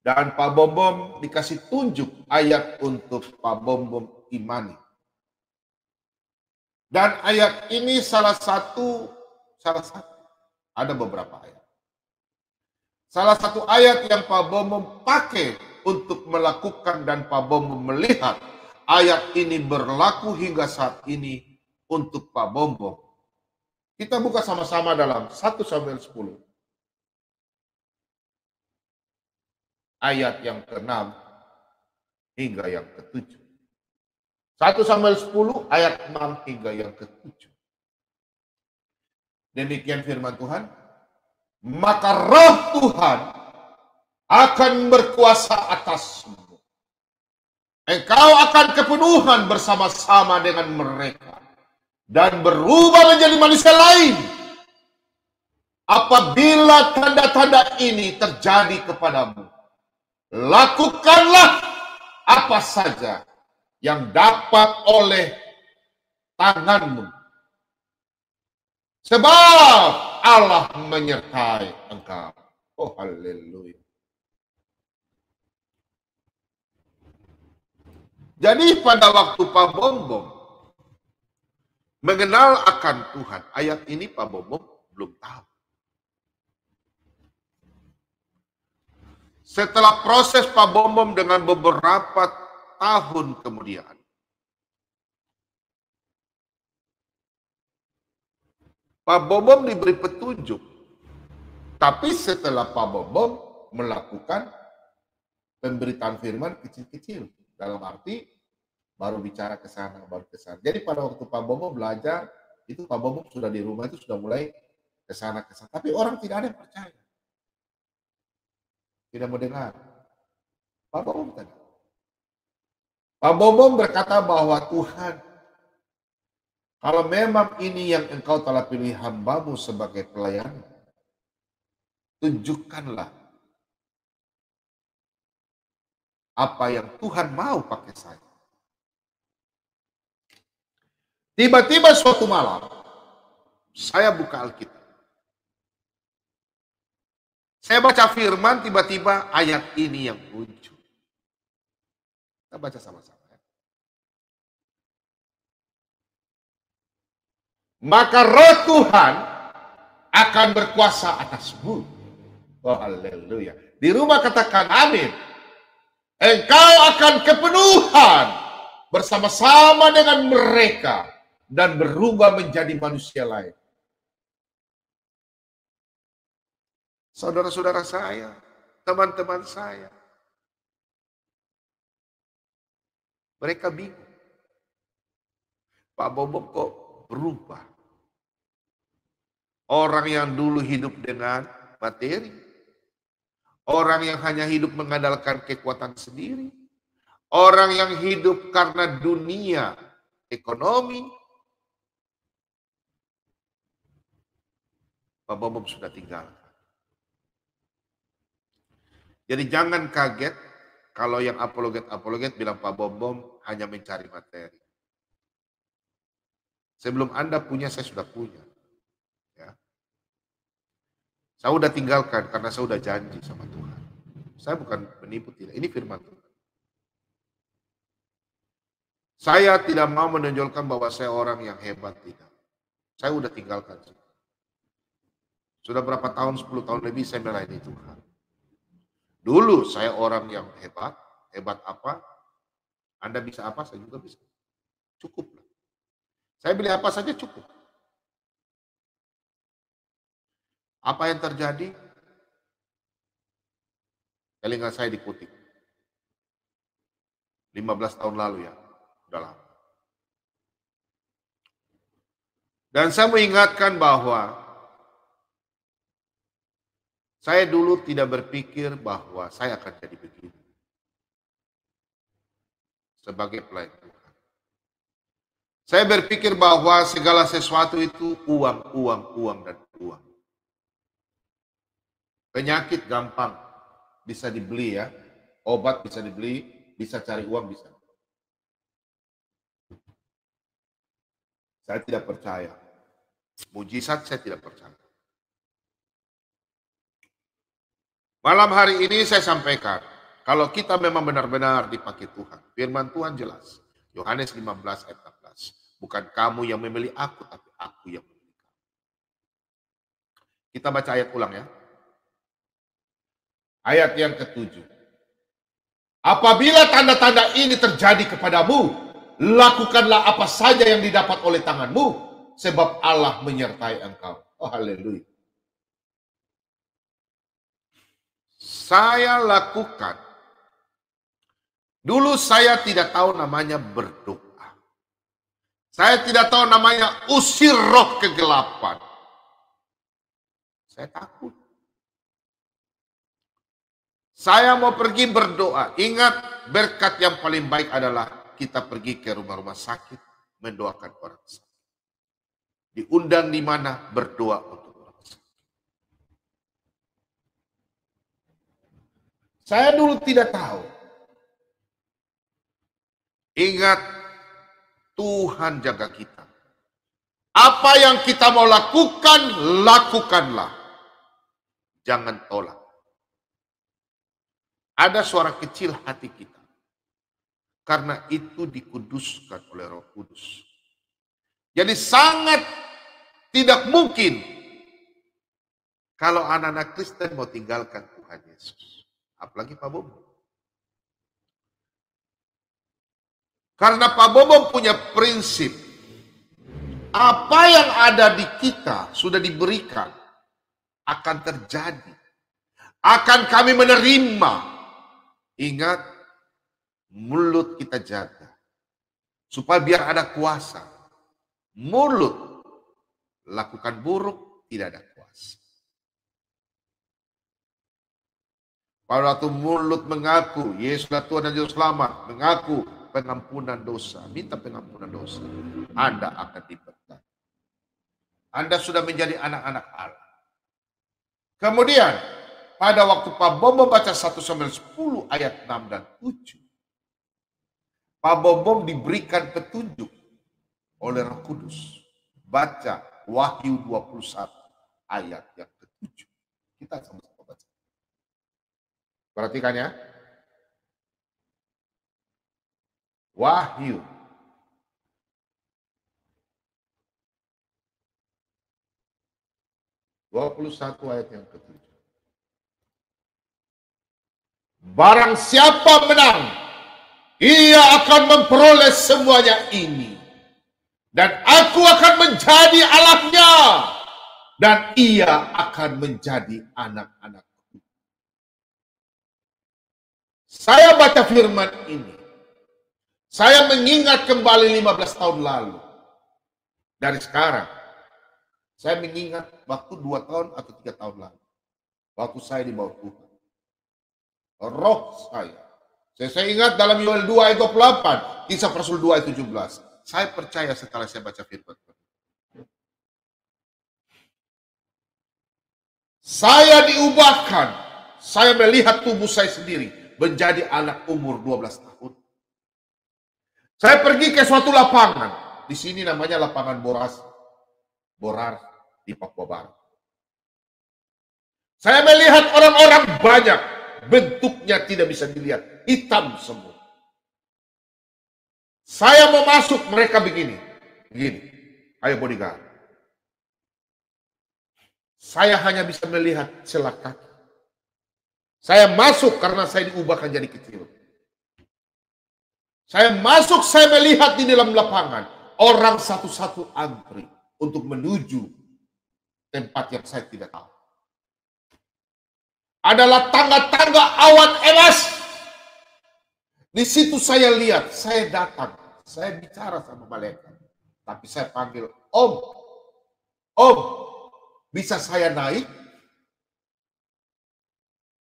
dan Pak Bom dikasih tunjuk ayat untuk Pak Bom imani. Dan ayat ini salah satu, ada beberapa ayat. Salah satu ayat yang Pak Bom pakai untuk melakukan, dan Pak Bom melihat ayat ini berlaku hingga saat ini untuk Pak Bom. Kita buka sama-sama dalam 1 Samuel 10. Ayat yang ke-6 hingga yang ke-7. 1 Samuel 10 ayat 6 hingga yang ke-7. Demikian firman Tuhan. Maka roh Tuhan akan berkuasa atasmu. Engkau akan kepenuhan bersama-sama dengan mereka dan berubah menjadi manusia lain. Apabila tanda-tanda ini terjadi kepadamu, lakukanlah apa saja yang dapat oleh tanganmu, sebab Allah menyertai engkau. Oh, haleluya. Jadi pada waktu Pak Bom mengenal akan Tuhan, ayat ini Pak Bom belum tahu. Setelah proses Pak Bom dengan beberapa tahun kemudian, Pak Bom diberi petunjuk. Tapi setelah Pak Bom melakukan pemberitaan firman kecil-kecil, dalam arti baru bicara ke sana, baru ke sana. Jadi pada waktu Pak Bom belajar, itu Pak Bom sudah di rumah itu sudah mulai ke sana. Tapi orang tidak ada yang percaya. Tidak mau dengar. Pak Bom tadi. Pak Bom berkata bahwa Tuhan, kalau memang ini yang engkau telah pilih hambamu sebagai pelayan, tunjukkanlah apa yang Tuhan mau pakai saya. Tiba-tiba suatu malam, saya buka Alkitab. Saya baca firman, tiba-tiba ayat ini yang muncul. Kita baca sama-sama. Maka roh Tuhan akan berkuasa atasmu. Oh, haleluya. Di rumah katakan amin. Engkau akan kepenuhan bersama-sama dengan mereka dan berubah menjadi manusia lain. Saudara-saudara saya, teman-teman saya, mereka bingung. Pak Bom kok berubah? Orang yang dulu hidup dengan materi, orang yang hanya hidup mengandalkan kekuatan sendiri, orang yang hidup karena dunia ekonomi, Pak Bom sudah tinggalkan. Jadi jangan kaget kalau yang apologet bilang Pak Bom hanya mencari materi. Sebelum Anda punya, saya sudah punya. Ya. Saya sudah tinggalkan karena saya sudah janji sama Tuhan. Saya bukan menipu, tidak. Ini firman Tuhan. Saya tidak mau menonjolkan bahwa saya orang yang hebat, tidak. Saya sudah tinggalkan. Sudah berapa tahun, 10 tahun lebih saya melayani Tuhan. Dulu saya orang yang hebat. Hebat apa? Anda bisa apa, saya juga bisa. Cukup. Saya beli apa saja cukup. Apa yang terjadi? Telinga saya dikutip. 15 tahun lalu ya. Udah lama. Dan saya mengingatkan bahwa saya dulu tidak berpikir bahwa saya akan jadi begini. Sebagai pelayan Tuhan. Saya berpikir bahwa segala sesuatu itu uang, dan uang. Penyakit gampang bisa dibeli ya. Obat bisa dibeli, bisa cari uang bisa. Saya tidak percaya. Mujizat saya tidak percaya. Malam hari ini saya sampaikan, kalau kita memang benar-benar dipakai Tuhan, firman Tuhan jelas. Yohanes 15 ayat 16. Bukan kamu yang memilih aku, tapi aku yang memilih kamu. Kita baca ayat ulang ya. Ayat yang ke-7. Apabila tanda-tanda ini terjadi kepadamu, lakukanlah apa saja yang didapat oleh tanganmu, sebab Allah menyertai engkau. Oh haleluya. Saya lakukan. Dulu saya tidak tahu namanya berdoa. Saya tidak tahu namanya usir roh kegelapan. Saya takut. Saya mau pergi berdoa. Ingat, berkat yang paling baik adalah kita pergi ke rumah-rumah sakit, mendoakan orang sakit. Diundang di mana berdoa untuk orang sakit. Saya dulu tidak tahu. Ingat, Tuhan jaga kita. Apa yang kita mau lakukan, lakukanlah. Jangan tolak. Ada suara kecil hati kita. Karena itu dikuduskan oleh Roh Kudus. Jadi sangat tidak mungkin kalau anak-anak Kristen mau tinggalkan Tuhan Yesus. Apalagi Pak Bobo. Karena Pak Bobo punya prinsip. Apa yang ada di kita sudah diberikan. Akan terjadi. Akan kami menerima. Ingat, mulut kita jaga. Supaya biar ada kuasa. Mulut. Lakukan buruk, tidak ada kuasa. Pada waktu mulut mengaku, Yesuslah Tuhan dan Juru Selamat. Mengaku pengampunan dosa. Minta pengampunan dosa. Anda akan diberkati. Anda sudah menjadi anak-anak Allah. Kemudian, pada waktu Pak Bobo baca 1 Samuel 10 ayat 6 dan 7. Pak Bobo diberikan petunjuk oleh Roh Kudus. Baca Wahyu 21 ayat yang ke-7. Kita sama-sama baca. Perhatikan ya. Wahyu 21 ayat yang ke-7. Barang siapa menang, ia akan memperoleh semuanya ini. Dan aku akan menjadi Allahnya. Dan ia akan menjadi anak-anakku. Saya baca firman ini. Saya mengingat kembali 15 tahun lalu. Dari sekarang. Saya mengingat waktu 2 tahun atau 3 tahun lalu. Waktu saya di bawah Tuhan. Roh saya. Saya ingat dalam Yoel 2 ayat 28, Kisah Rasul 2 ayat 17. Saya percaya setelah saya baca firman. Saya diubahkan. Saya melihat tubuh saya sendiri menjadi anak umur 12 tahun. Saya pergi ke suatu lapangan. Di sini namanya lapangan Borar di Papua Barat. Saya melihat orang-orang banyak. Bentuknya tidak bisa dilihat. Hitam semua. Saya mau masuk, mereka begini. Begini. Ayo bodyguard. Saya hanya bisa melihat selak kaki. Saya masuk karena saya diubahkan jadi kecil. Saya masuk, saya melihat di dalam lapangan. Orang satu-satu antri untuk menuju tempat yang saya tidak tahu. Adalah tangga-tangga awan emas. Di situ saya lihat, saya datang, saya bicara sama malaikat. Tapi saya panggil, Om, bisa saya naik?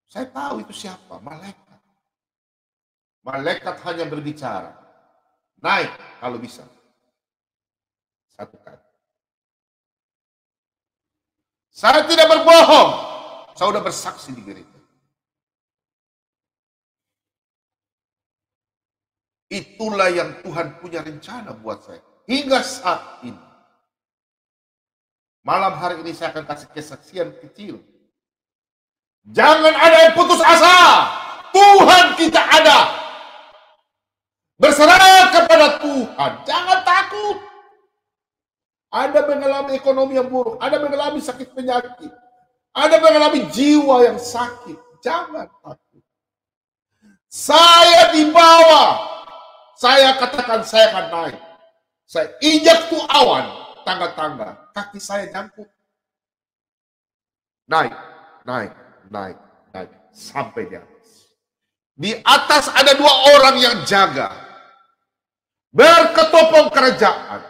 Saya tahu itu siapa, malaikat. Malaikat hanya berbicara, naik kalau bisa. Satu kali. Saya tidak berbohong. saya sudah bersaksi di gereja. Itulah yang Tuhan punya rencana buat saya. Hingga saat ini. Malam hari ini saya akan kasih kesaksian kecil. Jangan ada yang putus asa. Tuhan kita ada. Berserah kepada Tuhan. Jangan takut. Ada mengalami ekonomi yang buruk. Ada mengalami sakit penyakit. Ada mengalami jiwa yang sakit. Jangan takut. Saya di bawah. Saya katakan saya akan naik. Saya injak tuh awan, tangga-tangga. Kaki saya jangkut. Naik, naik, naik, naik. Sampai di atas. Di atas ada dua orang yang jaga. Berketopong kerajaan.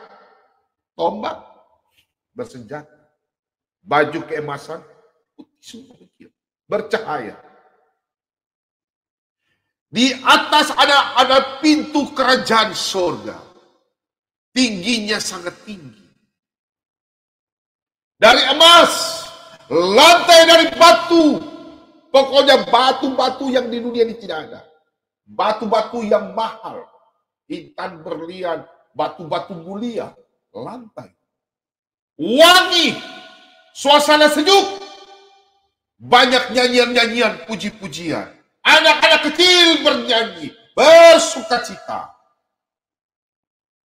Tombak, bersenjata. Baju keemasan, putih semua, bercahaya. Di atas ada pintu kerajaan surga. Tingginya sangat tinggi. Dari emas, lantai dari batu. Pokoknya batu-batu yang di dunia ini tidak ada. Batu-batu yang mahal. Intan berlian, batu-batu mulia. Lantai. Wangi. Suasana sejuk. Banyak nyanyian-nyanyian, puji-pujian. Anak-anak kecil bernyanyi, bersuka cita.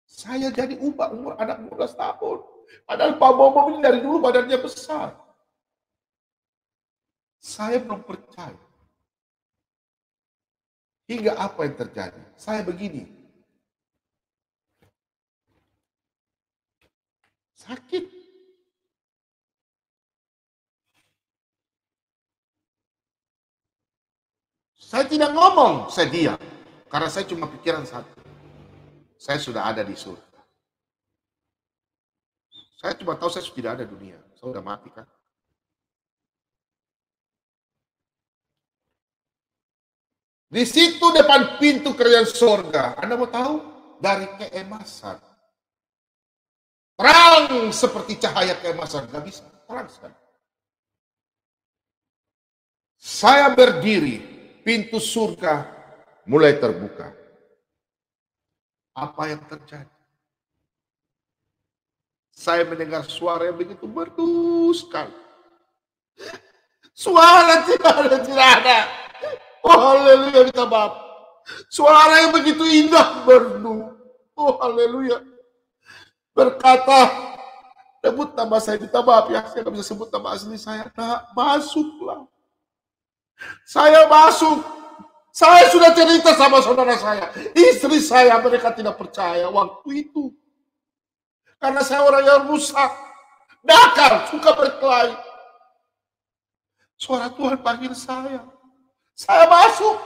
Saya jadi ubah umur anak 12 tahun. Padahal Pak Bobo ini dari dulu badannya besar. Saya belum percaya. Hingga apa yang terjadi? Saya begini. Sakit. Saya tidak ngomong, saya diam. Karena saya cuma pikiran satu. Saya sudah ada di surga. Saya cuma tahu saya sudah tidak ada dunia. Saya sudah mati kan. Di situ depan pintu kerajaan surga. Anda mau tahu? Dari keemasan. Terang seperti cahaya keemasan. Gak bisa, terang sekali. Saya berdiri. Pintu surga mulai terbuka. Apa yang terjadi? Saya mendengar suara yang begitu merdu sekali. Suara tidak ada. Oh haleluya, minta maaf. Suara yang begitu indah merdu. Oh haleluya. Berkata, sebut nama saya, minta maaf ya. Saya tidak bisa sebut nama asli saya. Nah, masuklah. Saya masuk. Saya sudah cerita sama saudara saya. Istri saya, mereka tidak percaya waktu itu. Karena saya orang yang rusak. Nakal, suka berkelahi. Suara Tuhan panggil saya. Saya masuk.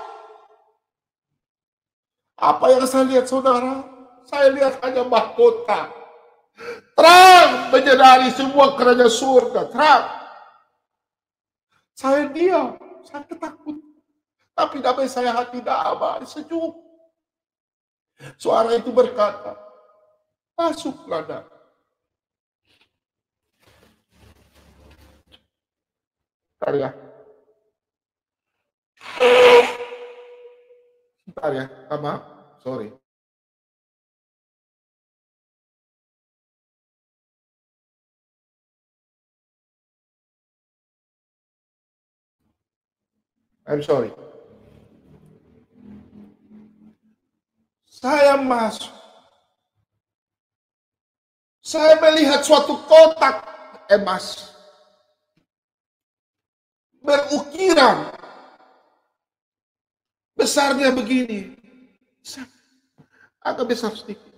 Apa yang saya lihat saudara? Saya lihat hanya mahkota. Terang menyadari semua kerajaan surga. Terang. Saya diam. Saya takut. Tapi damai saya hati damai, sejuk. Suara itu berkata, masuklah nak. Bentar ya. Bentar ya, maaf. Sorry. I'm sorry. Saya masuk. Saya melihat suatu kotak emas. Berukiran. Besarnya begini. Agak besar sedikit.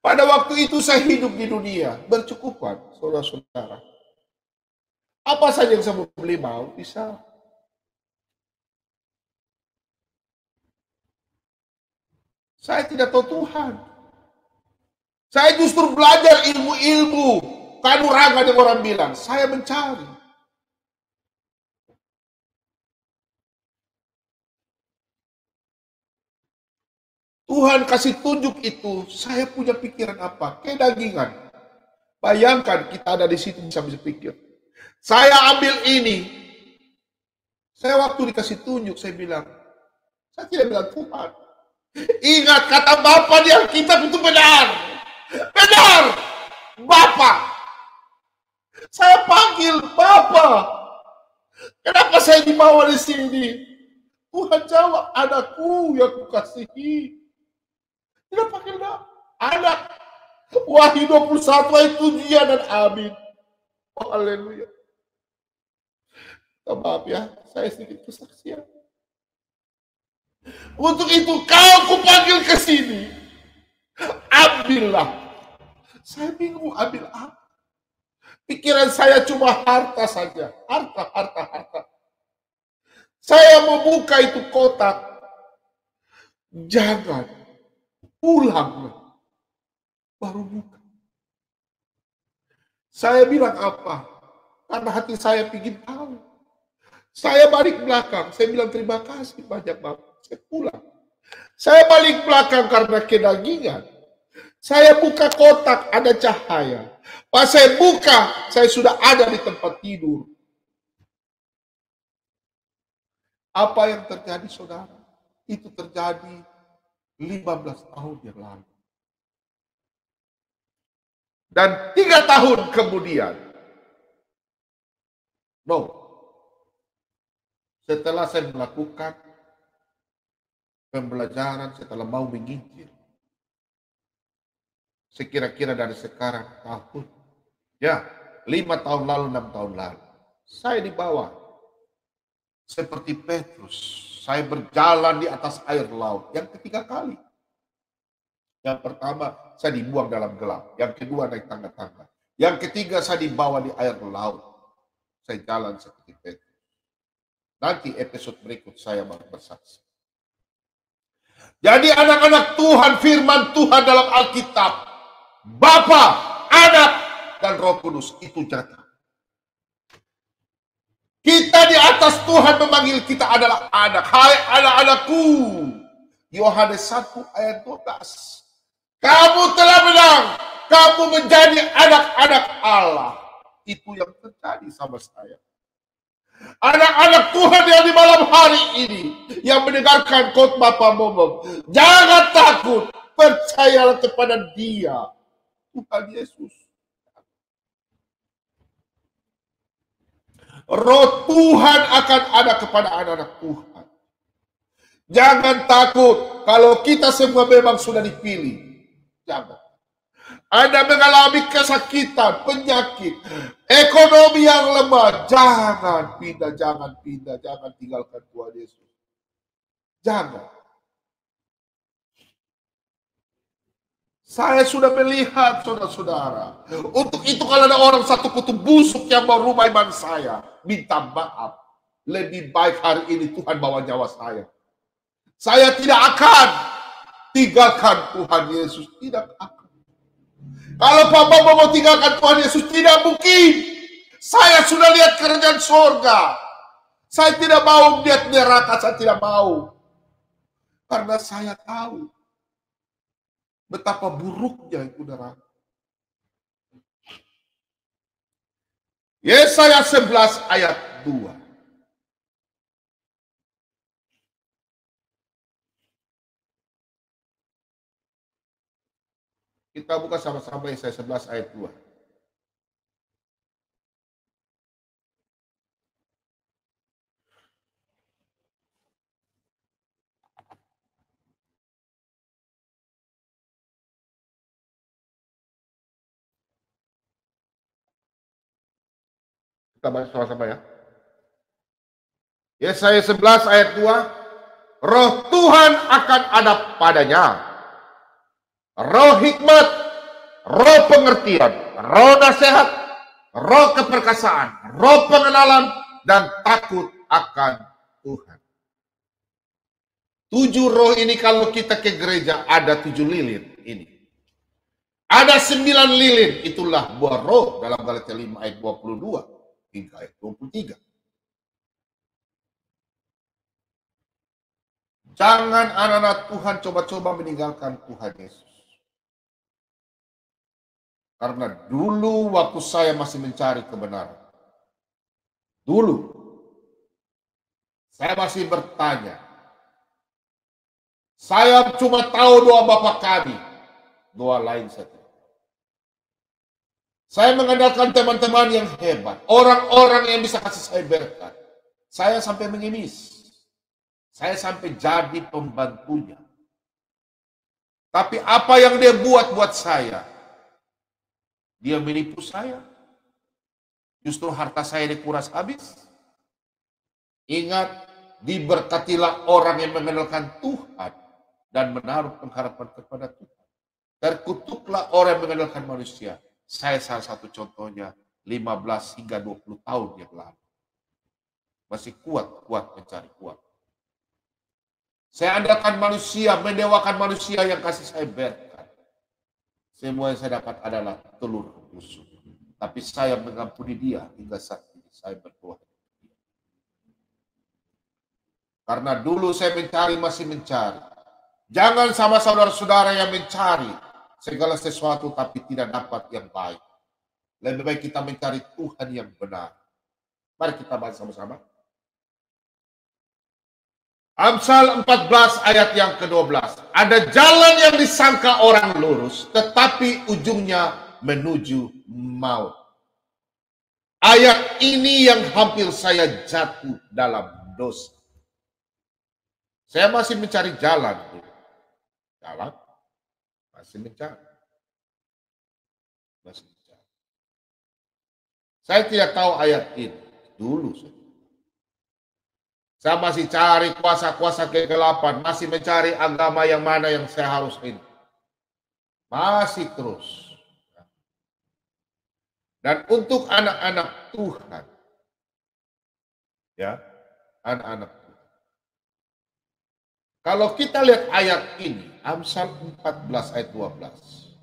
Pada waktu itu saya hidup di dunia. Bercukupan, saudara-saudara. Apa saja yang saya beli mau, bisa. Saya tidak tahu Tuhan. Saya justru belajar ilmu-ilmu kanuragan yang orang bilang. Saya mencari. Tuhan kasih tunjuk itu. Saya punya pikiran apa? Kedagingan. Bayangkan kita ada di situ bisa pikir. Saya ambil ini. Saya waktu dikasih tunjuk, saya bilang, saya tidak bilang Tuhan. Ingat kata Bapa di Alkitab itu benar. Benar. Bapak. Saya panggil Bapa. Kenapa saya dibawa di sini? Tuhan jawab, anakku yang kukasihi. Tidak panggil anak. Wahyu 21 ayat 7 dan amin. Oh, haleluya. Maaf ya, saya sedikit kesaksian. Untuk itu kau kupanggil ke sini. Ambillah. Saya bingung ambil apa. Pikiran saya cuma harta saja. Harta. Saya membuka itu kotak. Jangan. Pulang. Baru buka. Saya bilang apa? Karena hati saya ingin tahu. Saya balik belakang. Saya bilang terima kasih banyak Bapak. Saya pulang. Saya balik belakang karena kedagingan. Saya buka kotak, ada cahaya. Pas saya buka, saya sudah ada di tempat tidur. Apa yang terjadi saudara? Itu terjadi 15 tahun yang lalu. Dan 3 tahun kemudian. Setelah saya melakukan pembelajaran, setelah mau menginjil. Sekira-kira dari sekarang tahun. Ya, 5 tahun lalu, 6 tahun lalu. Saya dibawa. Seperti Petrus. Saya berjalan di atas air laut. Yang ketiga kali. Yang pertama, saya dibuang dalam gelap. Yang kedua, naik tangga-tangga. Yang ketiga, saya dibawa di air laut. Saya jalan seperti Petrus. Nanti episode berikut saya bersaksi. Jadi anak-anak Tuhan, firman Tuhan dalam Alkitab. Bapa, Anak, dan Roh Kudus. Itu nyata. Kita di atas Tuhan memanggil kita adalah anak. Hai anak-anakku. Yohanes 1 ayat 12. Kamu telah menang. Kamu menjadi anak-anak Allah. Itu yang terjadi sama saya. Anak-anak Tuhan yang di malam hari ini. Yang mendengarkan khotbah Pak Momom. Jangan takut. Percayalah kepada Dia. Tuhan Yesus. Roh Tuhan akan ada kepada anak-anak Tuhan. Jangan takut. Kalau kita semua memang sudah dipilih. Jangan. Anda mengalami kesakitan, penyakit, ekonomi yang lemah. Jangan pindah, jangan tinggalkan Tuhan Yesus. Jangan. Saya sudah melihat saudara-saudara. Untuk itu kalau ada orang satu kutu busuk yang mau rumah iman saya, minta maaf. Lebih baik hari ini Tuhan bawa nyawa saya. Saya tidak akan tinggalkan Tuhan Yesus. Tidak akan. Kalau Papa mau tinggalkan Tuhan Yesus, tidak mungkin. Saya sudah lihat kerajaan surga. Saya tidak mau lihat neraka, saya tidak mau. Karena saya tahu betapa buruknya itu neraka. Yesaya 11 ayat 2. Kita buka sama-sama Yesaya 11 ayat 2. Kita baca sama-sama ya. Yesaya 11 ayat 2. Roh Tuhan akan ada padanya. Roh hikmat, roh pengertian, roh nasihat, roh keperkasaan, roh pengenalan, dan takut akan Tuhan. 7 roh ini kalau kita ke gereja ada 7 lilin ini. Ada 9 lilin, itulah buah roh dalam Galatia 5 ayat 22 hingga ayat 23. Jangan anak-anak Tuhan coba-coba meninggalkan Tuhan Yesus. Karena dulu waktu saya masih mencari kebenaran, Dulu, saya masih bertanya. Saya cuma tahu doa Bapa kami. Doa lain saya tidak. Saya mengandalkan teman-teman yang hebat. Orang-orang yang bisa kasih saya berkat. Saya sampai mengemis. Saya sampai jadi pembantunya. Tapi apa yang dia buat saya? Dia menipu saya. Justru harta saya dikuras habis. Ingat, diberkatilah orang yang mengandalkan Tuhan dan menaruh pengharapan kepada Tuhan. Terkutuklah orang yang mengandalkan manusia. Saya salah satu contohnya 15 hingga 20 tahun yang lalu. Masih kuat mencari kuat. Saya andalkan manusia, mendewakan manusia yang kasih saya berkat. Semua yang saya dapat adalah telur busuk. Tapi saya mengampuni dia hingga saat ini saya berdoa. Karena dulu saya masih mencari. Jangan sama saudara-saudara yang mencari segala sesuatu tapi tidak dapat yang baik. Lebih baik kita mencari Tuhan yang benar. Mari kita baca sama-sama. Amsal 14 ayat yang ke-12. Ada jalan yang disangka orang lurus, tetapi ujungnya menuju maut. Ayat ini yang hampir saya jatuh dalam dosa. Saya masih mencari jalan. Jalan, masih mencari. Saya tidak tahu ayat ini. Dulu saya masih cari kuasa-kuasa kegelapan. Masih mencari agama yang mana yang saya harus ini. Masih terus. Dan untuk anak-anak Tuhan. Ya, anak-anak Tuhan. Kalau kita lihat ayat ini, Amsal 14 ayat 12.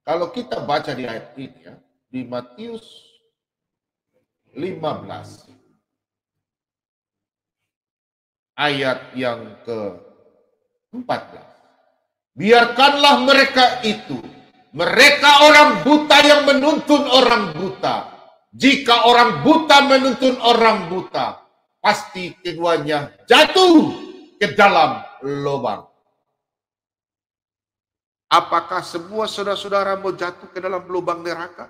Kalau kita baca di ayat ini ya, di Matius 15 ayat yang ke-14. Biarkanlah mereka itu, mereka orang buta yang menuntun orang buta. Jika orang buta menuntun orang buta, pasti keduanya jatuh ke dalam lubang. Apakah semua saudara-saudara mau jatuh ke dalam lubang neraka?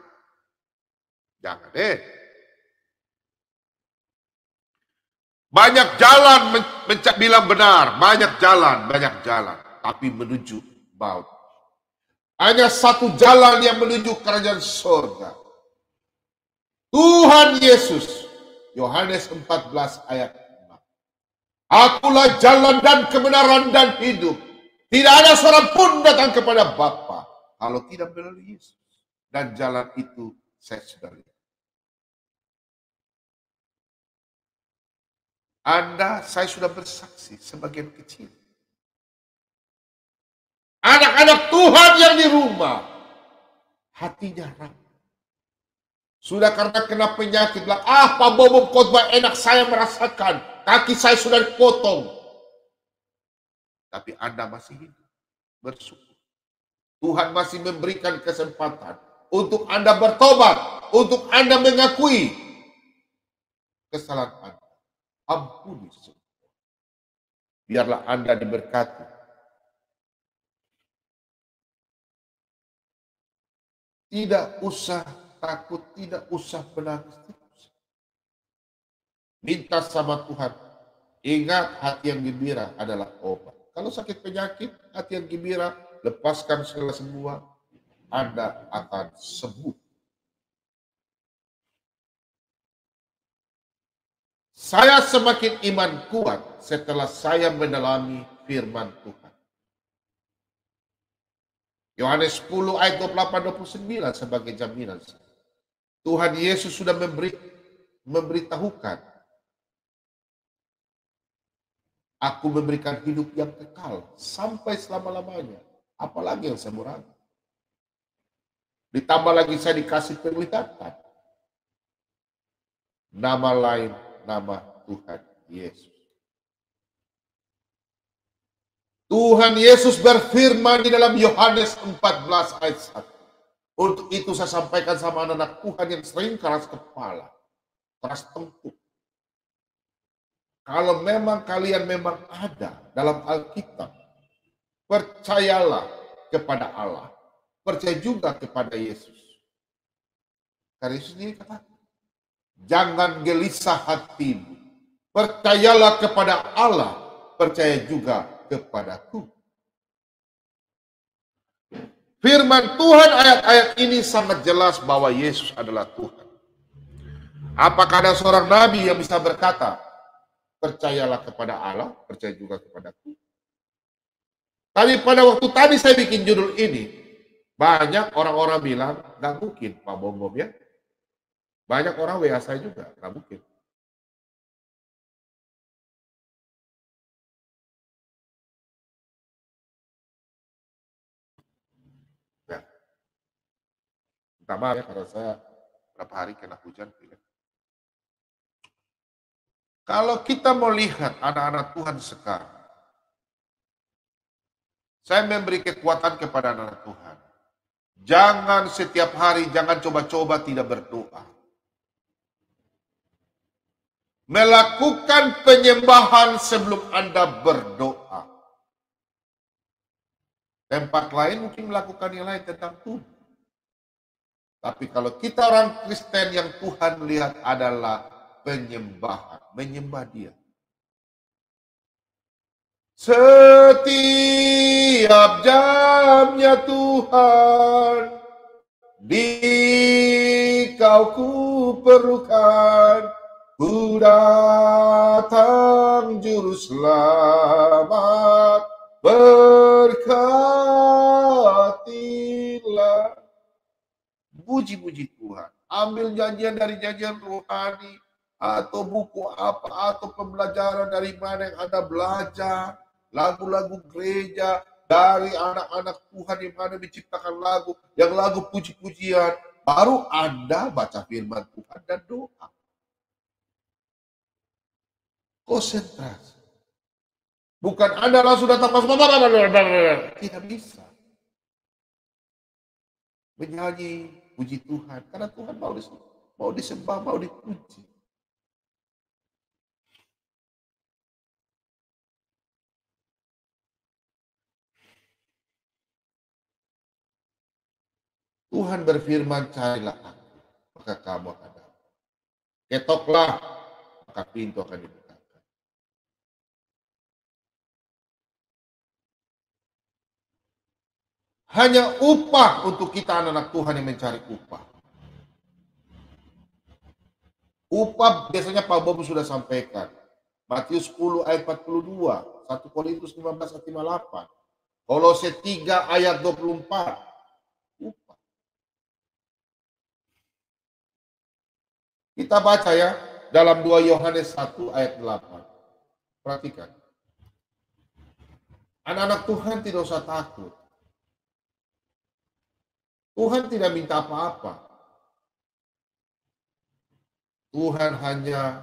Jangan Banyak jalan bilang benar, banyak jalan, tapi menuju maut. Hanya satu jalan yang menuju kerajaan surga. Tuhan Yesus, Yohanes 14 ayat 6. Akulah jalan dan kebenaran dan hidup. Tidak ada seorang pun datang kepada Bapa kalau tidak melalui Yesus. Dan jalan itu saya sudah lihat. Saya sudah bersaksi sebagian kecil. Anak-anak Tuhan yang di rumah, hatinya rapuh. Sudah karena kena penyakit, bilang, Pak Bobo khotbah enak, saya merasakan. Kaki saya sudah dipotong. Tapi Anda masih hidup, bersyukur. Tuhan masih memberikan kesempatan untuk Anda bertobat, untuk Anda mengakui kesalahan Anda. Ampuni semua. Biarlah Anda diberkati. Tidak usah takut, tidak usah menangis. Minta sama Tuhan. Ingat, hati yang gembira adalah obat. Kalau sakit penyakit, hati yang gembira, lepaskan segala semua, Anda akan sembuh. Saya semakin iman kuat setelah saya mendalami firman Tuhan. Yohanes 10 ayat 28-29 sebagai jaminan. Tuhan Yesus sudah memberitahukan, aku memberikan hidup yang kekal sampai selama-lamanya. Apalagi yang saya murah. Ditambah lagi saya dikasih penglihatan. Nama lain, nama Tuhan Yesus. Tuhan Yesus berfirman di dalam Yohanes 14 ayat 1. Untuk itu saya sampaikan sama anak-anak Tuhan yang sering keras kepala. trust tempuk. Kalau memang kalian memang ada dalam Alkitab, percayalah kepada Allah. Percaya juga kepada Yesus. Karena Yesus sendiri kata, jangan gelisah hatimu. Percayalah kepada Allah. Percaya juga kepadaku. Firman Tuhan ayat-ayat ini sangat jelas bahwa Yesus adalah Tuhan. Apakah ada seorang nabi yang bisa berkata, percayalah kepada Allah, percaya juga kepadaku? Tapi pada waktu tadi saya bikin judul ini, banyak orang-orang bilang, nggak mungkin Pak Bom ya. Banyak orang WA saya juga, nggak mungkin. Ya. Minta maaf ya, karena saya berapa hari kena hujan. Kalau kita mau lihat anak-anak Tuhan sekarang, saya memberi kekuatan kepada anak-anak Tuhan. Jangan setiap hari, jangan coba-coba tidak berdoa. Melakukan penyembahan sebelum Anda berdoa. Tempat lain mungkin melakukan yang lain tentang Tuhan. Tapi kalau kita orang Kristen yang Tuhan lihat adalah penyembahan, menyembah Dia. Setiap jamnya Tuhan, di Kau ku perlukan, ku datang juru selamat, berkatilah. Puji-puji Tuhan. Ambil janjian dari janjian rohani, atau buku apa, atau pembelajaran dari mana yang Anda belajar, lagu-lagu gereja, dari anak-anak Tuhan yang mana menciptakan lagu, yang lagu puji-pujian, baru Anda baca firman Tuhan dan doa. Konsentrasi. Bukan Anda langsung datang masuk, tidak bisa. Menyanyi puji Tuhan, karena Tuhan mau disembah, mau dipuji. Tuhan berfirman, carilah aku, maka kamu akan dapat. Ketoklah, maka pintu akan dibukakan. Hanya upah untuk kita anak-anak Tuhan yang mencari upah. Upah biasanya Pak Bob sudah sampaikan. Matius 10 ayat 42, 1 Korintus 15 ayat 58, Kolose 3 ayat 24. Upah. Kita baca ya dalam 2 Yohanes 1 ayat 8. Perhatikan. Anak-anak Tuhan tidak usah takut. Tuhan tidak minta apa-apa. Tuhan hanya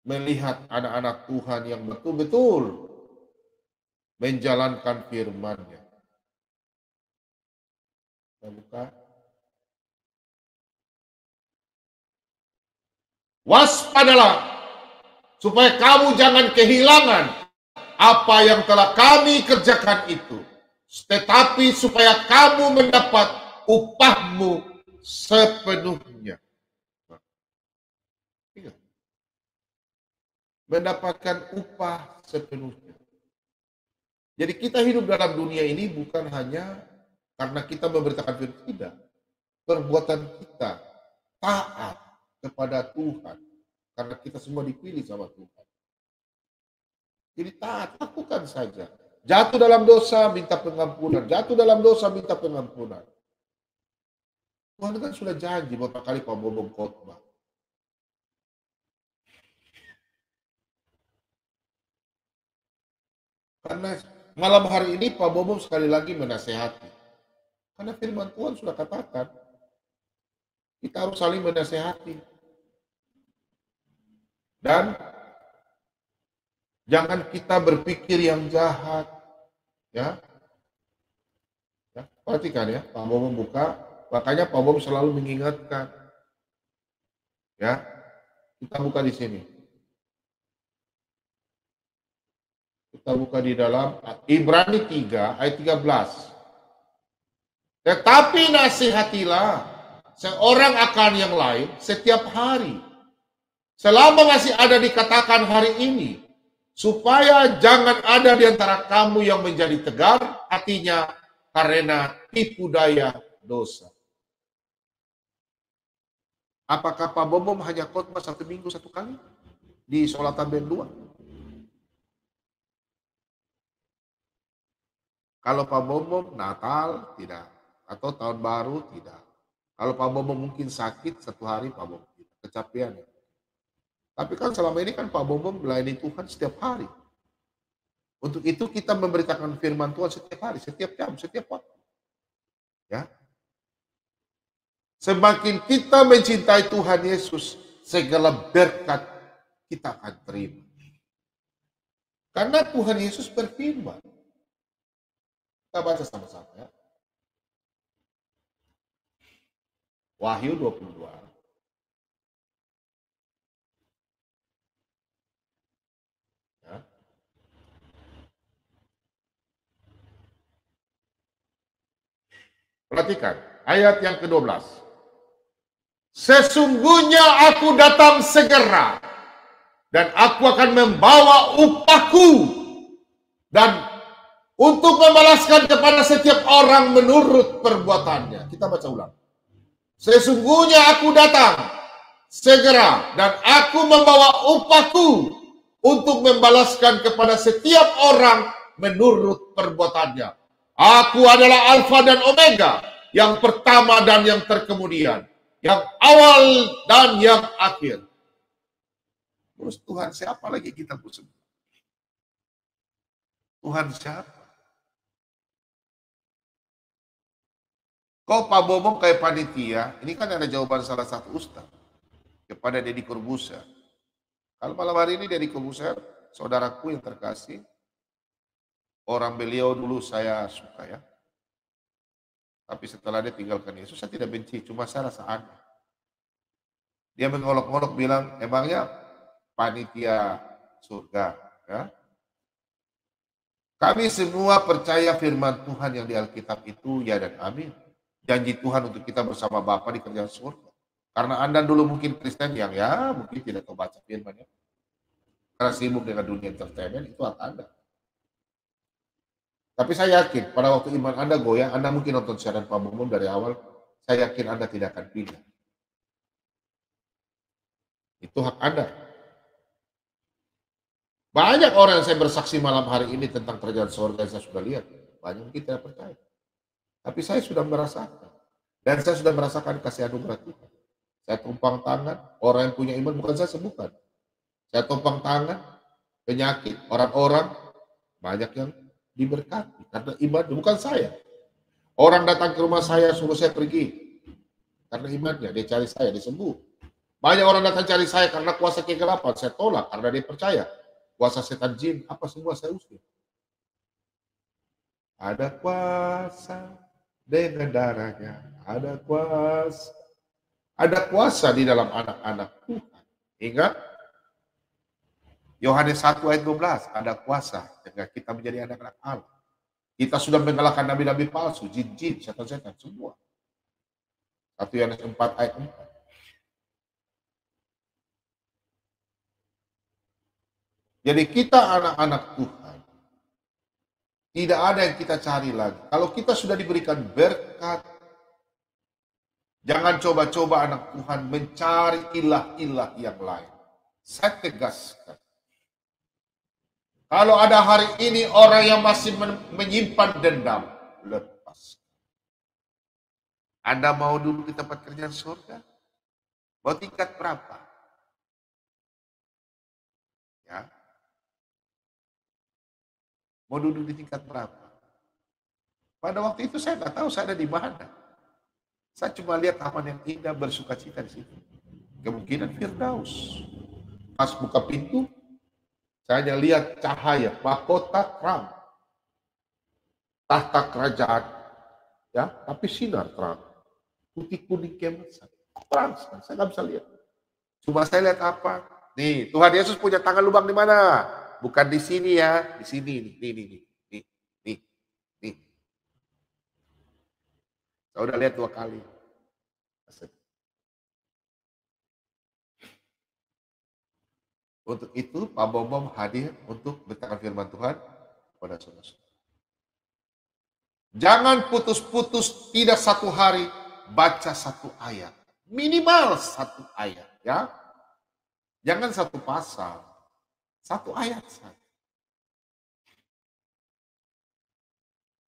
melihat anak-anak Tuhan yang betul-betul menjalankan firman-Nya. Kita buka. Waspadalah, supaya kamu jangan kehilangan apa yang telah kami kerjakan itu. Tetapi supaya kamu mendapat upahmu sepenuhnya. Mendapatkan upah sepenuhnya. Jadi kita hidup dalam dunia ini bukan hanya karena kita memberitakan firman, tidak. Perbuatan kita taat kepada Tuhan karena kita semua dipilih sama Tuhan. Jadi taat, lakukan saja. Jatuh dalam dosa, minta pengampunan. Jatuh dalam dosa, minta pengampunan. Tuhan kan sudah janji beberapa kali Pak Bobong khotbah. Karena malam hari ini Pak Bobong sekali lagi menasehati. Karena firman Tuhan sudah katakan, kita harus saling menasehati. Dan jangan kita berpikir yang jahat. Ya, perhatikan ya, Pak Bobong buka. Makanya Pak Bobong selalu mengingatkan. Ya, kita buka di sini. Kita buka di dalam Ibrani 3 ayat 13. Tetapi nasihatilah seorang akan yang lain setiap hari, selama masih ada dikatakan hari ini, supaya jangan ada di antara kamu yang menjadi tegar hatinya karena tipu daya dosa. Apakah Pak Bombom hanya khotbah 1 minggu 1 kali di Sholatan Band 2? Kalau Pak Bombom Natal tidak, atau tahun baru tidak. Kalau Pak Bombom mungkin sakit 1 hari, Pak Bombom kecapean. Tapi kan selama ini kan Pak Bombom melayani Tuhan setiap hari. Untuk itu kita memberitakan firman Tuhan setiap hari, setiap jam, setiap waktu. Ya. Semakin kita mencintai Tuhan Yesus, segala berkat kita akan terima. Karena Tuhan Yesus berfirman. Kita baca sama-sama ya. Wahyu 22. Ya. Perhatikan ayat yang ke-12. Sesungguhnya aku datang segera, dan aku akan membawa upahku, dan untuk membalaskan kepada setiap orang menurut perbuatannya. Kita baca ulang. Sesungguhnya aku datang segera, dan aku membawa upahku untuk membalaskan kepada setiap orang menurut perbuatannya. Aku adalah Alfa dan Omega, yang pertama dan yang terkemudian, yang awal dan yang akhir. Terus Tuhan siapa lagi kita sebut? Tuhan siapa? Kau Pak Bombom kayak panitia, ini kan ada jawaban salah satu ustaz kepada Deddy Corbuzier. Kalau malam hari ini Deddy Corbuzier, saudaraku yang terkasih, orang beliau dulu saya suka ya. Tapi setelah dia tinggalkan Yesus, saya tidak benci, cuma saya rasa aneh. Dia mengolok-olok bilang, emangnya panitia surga, ya? Kami semua percaya firman Tuhan yang di Alkitab itu ya dan amin. Janji Tuhan untuk kita bersama Bapa di kerjaan surga. Karena Anda dulu mungkin Kristen yang ya mungkin tidak tahu baca firman-Nya. Karena sibuk dengan dunia entertainment, itu hak Anda. Tapi saya yakin pada waktu iman Anda goyah, Anda mungkin nonton siaran Pak Bombom dari awal, saya yakin Anda tidak akan pindah. Itu hak Anda. Banyak orang yang saya bersaksi malam hari ini tentang kerajaan surga yang saya sudah lihat. Banyak mungkin tidak percaya. Tapi saya sudah merasakan. Dan saya sudah merasakan kasih anugerah Tuhan. Saya tumpang tangan, orang yang punya iman bukan saya sembuhkan. Saya tumpang tangan, penyakit, orang-orang banyak yang diberkati karena iman, bukan saya. Orang datang ke rumah saya suruh saya pergi karena imannya, dia cari saya, dia sembuh. Banyak orang datang cari saya karena kuasa kegelapan, saya tolak karena dia percaya. Kuasa setan jin, apa semua saya usir. Ada kuasa dengan darahnya, ada kuasa. Ada kuasa di dalam anak-anak Tuhan. Ingat, Yohanes 1 ayat 12, ada kuasa sehingga kita menjadi anak-anak Allah. Kita sudah mengalahkan nabi-nabi palsu, jin-jin, setan-setan, semua. 1 Yohanes 4 ayat 4. Jadi kita anak-anak Tuhan, tidak ada yang kita cari lagi. Kalau kita sudah diberikan berkat, jangan coba-coba anak Tuhan mencari ilah-ilah yang lain. Saya tegaskan. Kalau ada hari ini orang yang masih menyimpan dendam, lepas. Anda mau duduk di tempat kerja surga? Mau tingkat berapa? Ya. Mau duduk di tingkat berapa? Pada waktu itu saya nggak tahu saya ada di mana. Saya cuma lihat taman yang indah, bersuka cita di situ. Kemungkinan Firdaus. Pas buka pintu, saya hanya lihat cahaya, mahkota terang. Tahta kerajaan, ya, tapi sinar terang. Putih kuning kemas, terang sekali, saya nggak bisa lihat. Cuma saya lihat apa? Nih, Tuhan Yesus punya tangan lubang di mana? Bukan di sini ya, di sini nih. Saya udah lihat 2 kali. Untuk itu, Pak Bombom hadir untuk beritakan firman Tuhan kepada saudara. Jangan putus-putus, tidak satu hari baca 1 ayat. Minimal 1 ayat, ya. Jangan 1 pasal, 1 ayat saja.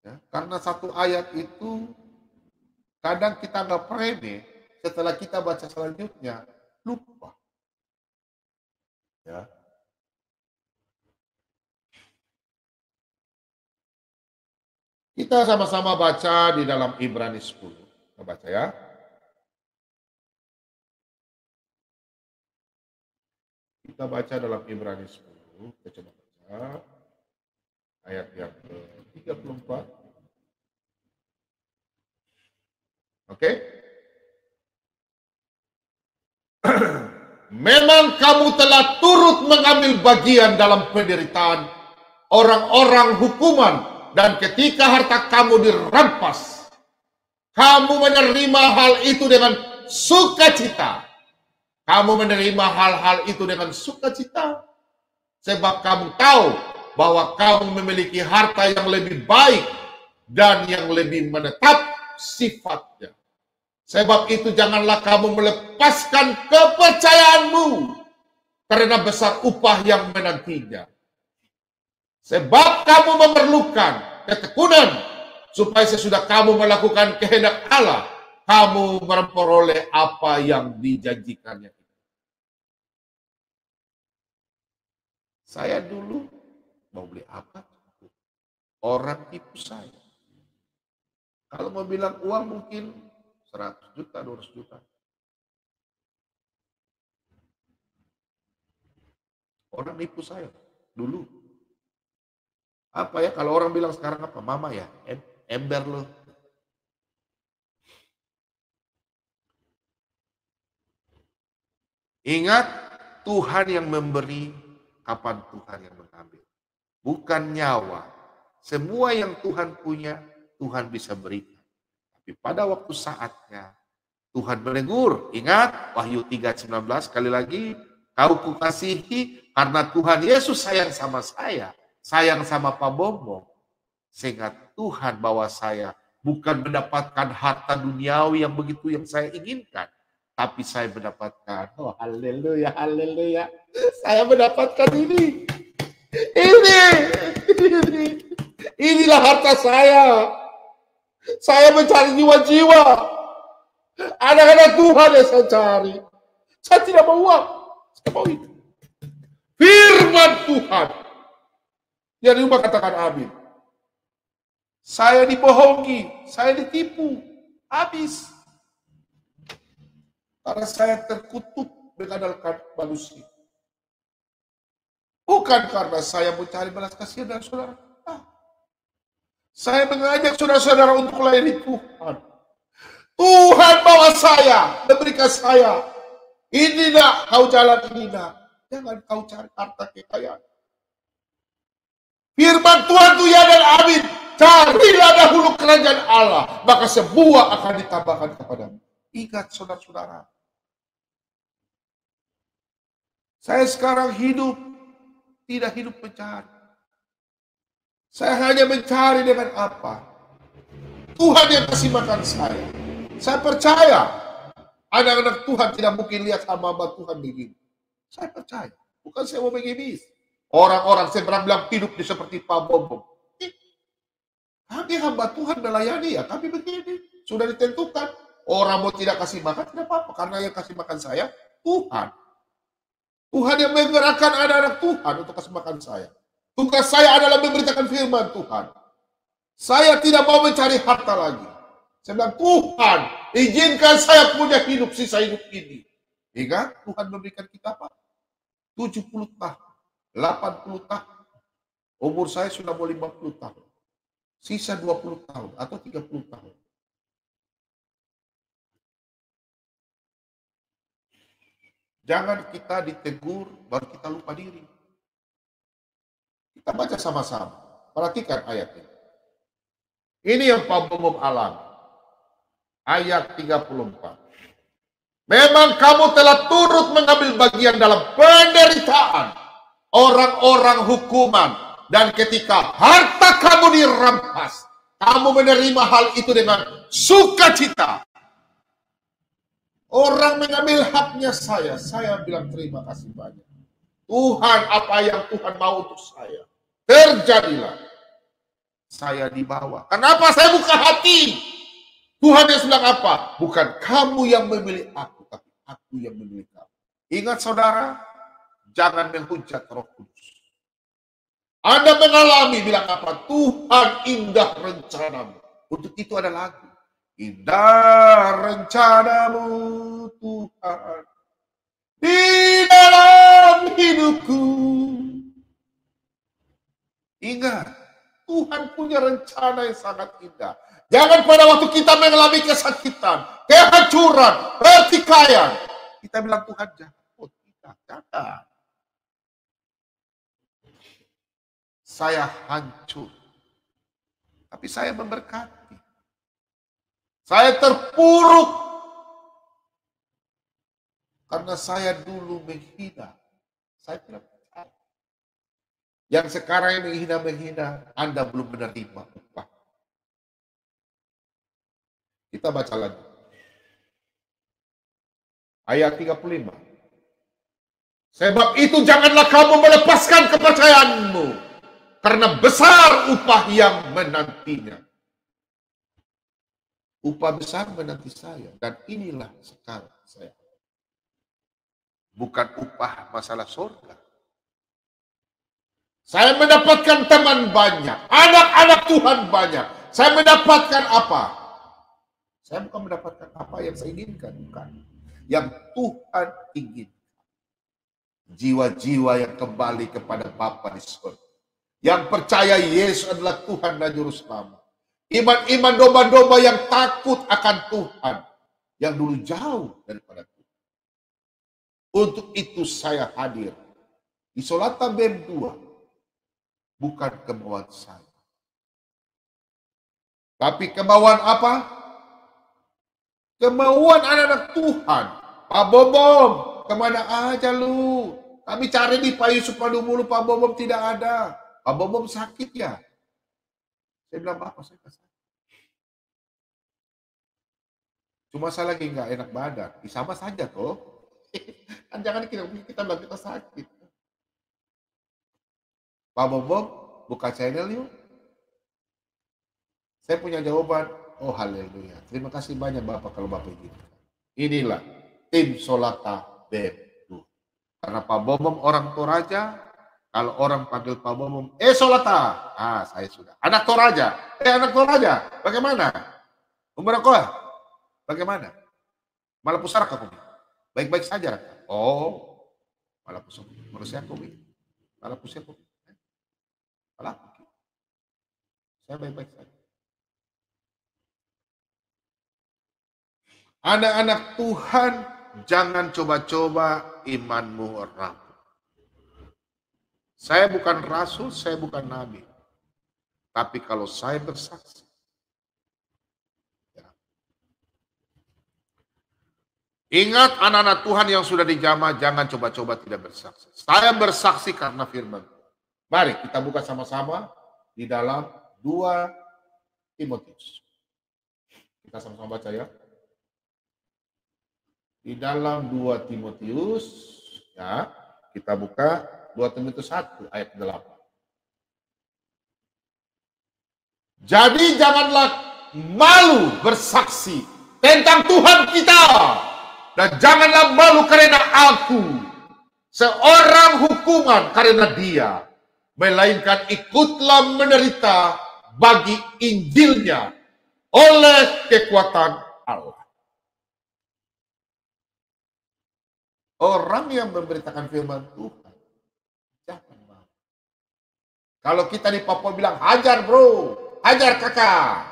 Ya, karena 1 ayat itu kadang kita nggak remeh, setelah kita baca selanjutnya lupa. Ya. Kita sama-sama baca di dalam Ibrani 10. Kita baca ya. Kita baca dalam Ibrani 10. Kita coba baca ayat yang ke-34. Oke? Memang kamu telah turut mengambil bagian dalam penderitaan orang-orang hukuman, dan ketika harta kamu dirampas, kamu menerima hal itu dengan sukacita. Kamu menerima hal-hal itu dengan sukacita, sebab kamu tahu bahwa kamu memiliki harta yang lebih baik dan yang lebih menetap sifatnya. Sebab itu janganlah kamu melepaskan kepercayaanmu, karena besar upah yang menantinya. Sebab kamu memerlukan ketekunan, supaya sesudah kamu melakukan kehendak Allah, kamu memperoleh apa yang dijanjikannya. Saya dulu mau beli apa, orang tipu saya. Kalau mau bilang uang mungkin 100 juta, 200 juta. Orang nipu saya dulu. Apa ya, kalau orang bilang sekarang apa? Mama ya, ember lo. Ingat, Tuhan yang memberi, kapan Tuhan yang mengambil. Bukan nyawa. Semua yang Tuhan punya, Tuhan bisa berikan. Tapi pada waktu saatnya, Tuhan menegur. Ingat, Wahyu 3:19, sekali lagi, kau kukasihi karena Tuhan Yesus sayang sama saya, sayang sama Pak Bombom. Sehingga Tuhan bawa saya bukan mendapatkan harta duniawi yang begitu yang saya inginkan, tapi saya mendapatkan, oh haleluya, haleluya, saya mendapatkan ini. Inilah harta saya. Saya mencari jiwa-jiwa. Anak-anak Tuhan yang saya cari. Saya tidak mau uang. Saya mau itu. Firman Tuhan. Yang di rumah katakan amin. Saya dibohongi. Saya ditipu. Habis. Karena saya terkutuk mengandalkan manusia. Bukan karena saya mencari belas kasihan dari saudara. Saya mengajak saudara-saudara untuk melayani Tuhan. Tuhan bawa saya, memberikan saya. Ini nak, kau jalan ini nak. Jangan kau cari harta kekayaan. Firman Tuhan itu ya dan amin. Carilah dahulu kerajaan Allah, maka semua akan ditambahkan kepadamu. Ingat saudara-saudara. Saya sekarang hidup, tidak hidup mencari. Saya hanya mencari dengan apa? Tuhan yang kasih makan saya. Saya percaya anak-anak Tuhan tidak mungkin lihat hamba Tuhan begini. Saya percaya. Bukan saya mau mengemis. Orang-orang saya bilang hidup di seperti Pak Bombom. Kami hamba Tuhan melayani ya, tapi begini. Sudah ditentukan. Orang mau tidak kasih makan, tidak apa-apa. Karena yang kasih makan saya, Tuhan. Tuhan yang menggerakkan anak-anak Tuhan untuk kasih makan saya. Tugas saya adalah memberitakan firman Tuhan. Saya tidak mau mencari harta lagi. Saya bilang, Tuhan, izinkan saya punya hidup, sisa hidup ini. Ingat, Tuhan memberikan kita apa? 70 tahun, 80 tahun. Umur saya sudah mau 50 tahun. Sisa 20 tahun atau 30 tahun. Jangan kita ditegur, baru kita lupa diri. Kita baca sama-sama. Perhatikan ayat ini. Ini yang Pak Bobo alami. Ayat 34. Memang kamu telah turut mengambil bagian dalam penderitaan orang-orang hukuman. Dan ketika harta kamu dirampas, kamu menerima hal itu dengan sukacita. Orang mengambil haknya saya bilang terima kasih banyak. Tuhan, apa yang Tuhan mau untuk saya, terjadilah. Saya dibawa. Kenapa saya buka hati? Tuhan yang bilang apa? Bukan kamu yang memilih aku, tapi aku yang memilih kamu. Ingat saudara, jangan menghujat Roh Kudus. Anda mengalami bilang apa? Tuhan, indah rencanamu. Untuk itu ada lagu. Indah rencanamu Tuhan di dalam hidupku. Ingat, Tuhan punya rencana yang sangat indah. Jangan pada waktu kita mengalami kesakitan, kehancuran, pertikaian, kita bilang Tuhan jahat. Kita jangan. Saya hancur, tapi saya memberkati. Saya terpuruk karena saya dulu menghina. Saya tidak percaya. Yang sekarang yang menghina, Anda belum menerima upah. Kita baca lagi. Ayat 35. Sebab itu janganlah kamu melepaskan kepercayaanmu, karena besar upah yang menantinya. Upah besar menanti saya, dan inilah sekarang saya. Bukan upah masalah surga. Saya mendapatkan teman banyak, anak-anak Tuhan banyak. Saya mendapatkan apa? Saya bukan mendapatkan apa yang saya inginkan, bukan. Yang Tuhan inginkan. Jiwa-jiwa yang kembali kepada Bapa di surga. Yang percaya Yesus adalah Tuhan dan Juru Selamat. Iman-iman domba-domba yang takut akan Tuhan. Yang dulu jauh daripada Tuhan. Untuk itu saya hadir. Di Solata BEM 2. Bukan kemauan saya. Tapi kemauan apa? Kemauan anak-anak Tuhan. Pak Bobom, kemana aja lu? Kami cari di Pak Yusuf Padumulu, Pak Bobom tidak ada. Pak Bobom sakit ya? Saya bilang, Bapak saya sakit. Cuma saya lagi nggak enak badan. Sama saja kok. Kan jangan kita bilang kita sakit. Pak Bobom, buka channel yuk. Saya punya jawaban. Oh haleluya. Terima kasih banyak Bapak kalau Bapak gitu. Inilah tim Solata BEM. Karena Pak Bobom orang Toraja. Kalau orang panggil Pak Bobom, Solata. Saya sudah. Anak Toraja. Anak Toraja. Bagaimana? Umarakoa. Bagaimana? Malah pusara kamu. Baik-baik saja. Oh. Malah pusara. Manusia aku. Malah pusara aku. Malah. Saya baik-baik saja. Anak-anak Tuhan, jangan coba-coba imanmu rapuh. Saya bukan rasul, saya bukan nabi. Tapi kalau saya bersaksi, ya. Ingat anak-anak Tuhan yang sudah dijamah, jangan coba-coba tidak bersaksi. Saya bersaksi karena firman. Mari kita buka sama-sama di dalam 2 Timotius. Kita sama-sama baca ya. Di dalam 2 Timotius, ya, kita buka 2 Timotius 1 ayat 8. Jadi janganlah malu bersaksi tentang Tuhan kita. Dan janganlah malu karena aku seorang hukuman karena dia. Melainkan ikutlah menderita bagi Injilnya oleh kekuatan Allah. Orang yang memberitakan firman Tuhan, jangan malu. Kalau kita di Papua bilang, hajar bro, hajar kakak,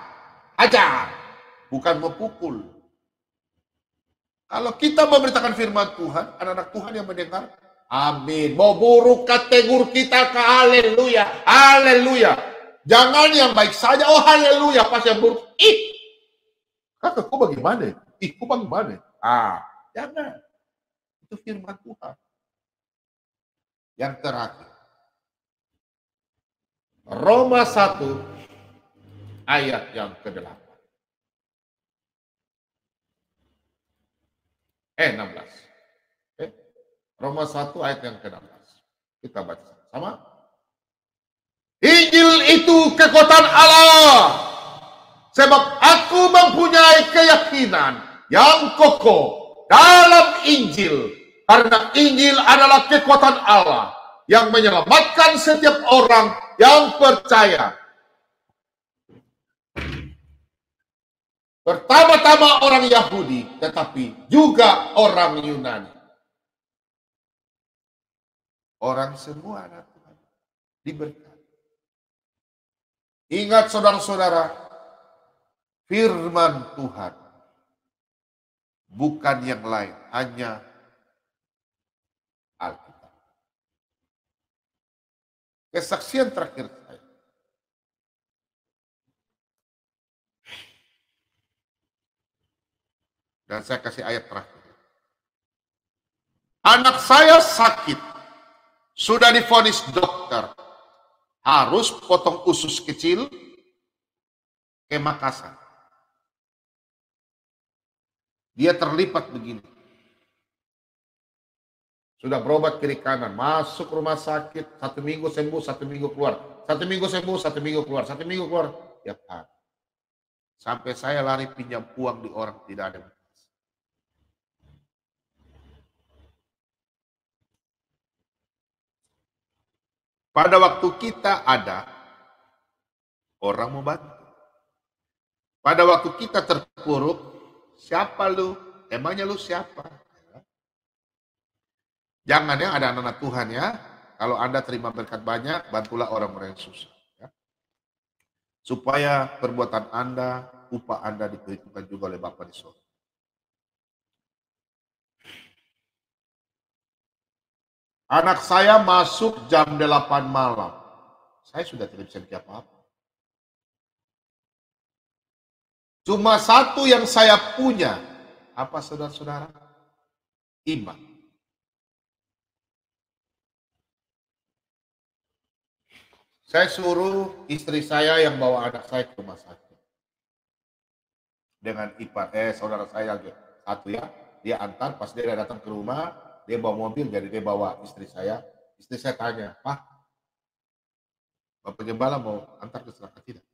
hajar. Bukan memukul. Kalau kita memberitakan firman Tuhan, anak-anak Tuhan yang mendengar, amin. Mau buruk kategori kita ke haleluya. Haleluya. Jangan yang baik saja, oh haleluya. Pas yang buruk, kakak, kok bagaimana? Kok bagaimana? Jangan. Itu firman Tuhan. Yang terakhir. Roma 1 ayat yang ke-8. 16. Roma 1 ayat yang ke-16. Kita baca sama. Injil itu kekuatan Allah. Sebab aku mempunyai keyakinan yang kokoh dalam Injil. Karena Injil adalah kekuatan Allah yang menyelamatkan setiap orang yang percaya. Pertama-tama orang Yahudi, tetapi juga orang Yunani. Orang semua anak Tuhan diberkati. Ingat saudara-saudara, firman Tuhan bukan yang lain, hanya Alkitab. Kesaksian terakhir saya. Dan saya kasih ayat terakhir. Anak saya sakit. Sudah divonis dokter. Harus potong usus kecil ke Makassar. Dia terlipat begini. Sudah berobat kiri kanan. Masuk rumah sakit. 1 minggu sembuh, 1 minggu keluar. 1 minggu sembuh, 1 minggu keluar. 1 minggu keluar. Tiap hari. Sampai saya lari pinjam uang di orang tidak ada. Pada waktu kita ada, orang mau bantu. Pada waktu kita terpuruk, siapa lu? Emangnya lu siapa? Jangan ya, ada anak-anak Tuhan ya. Kalau Anda terima berkat banyak, bantulah orang-orang yang susah. Ya. Supaya perbuatan Anda, upah Anda diperhitungkan juga oleh Bapa di surga. Anak saya masuk jam 8 malam. Saya sudah tidak bisa bikin apa-apa. Cuma satu yang saya punya. Apa saudara-saudara? Iman. Saya suruh istri saya yang bawa anak saya ke rumah sakit. Dengan saudara saya satu ya. Dia antar, pas dia datang ke rumah, dia bawa mobil, jadi dia bawa istri saya. Istri saya tanya, Pak, Bapak Gembala mau antar ke neraka tidak?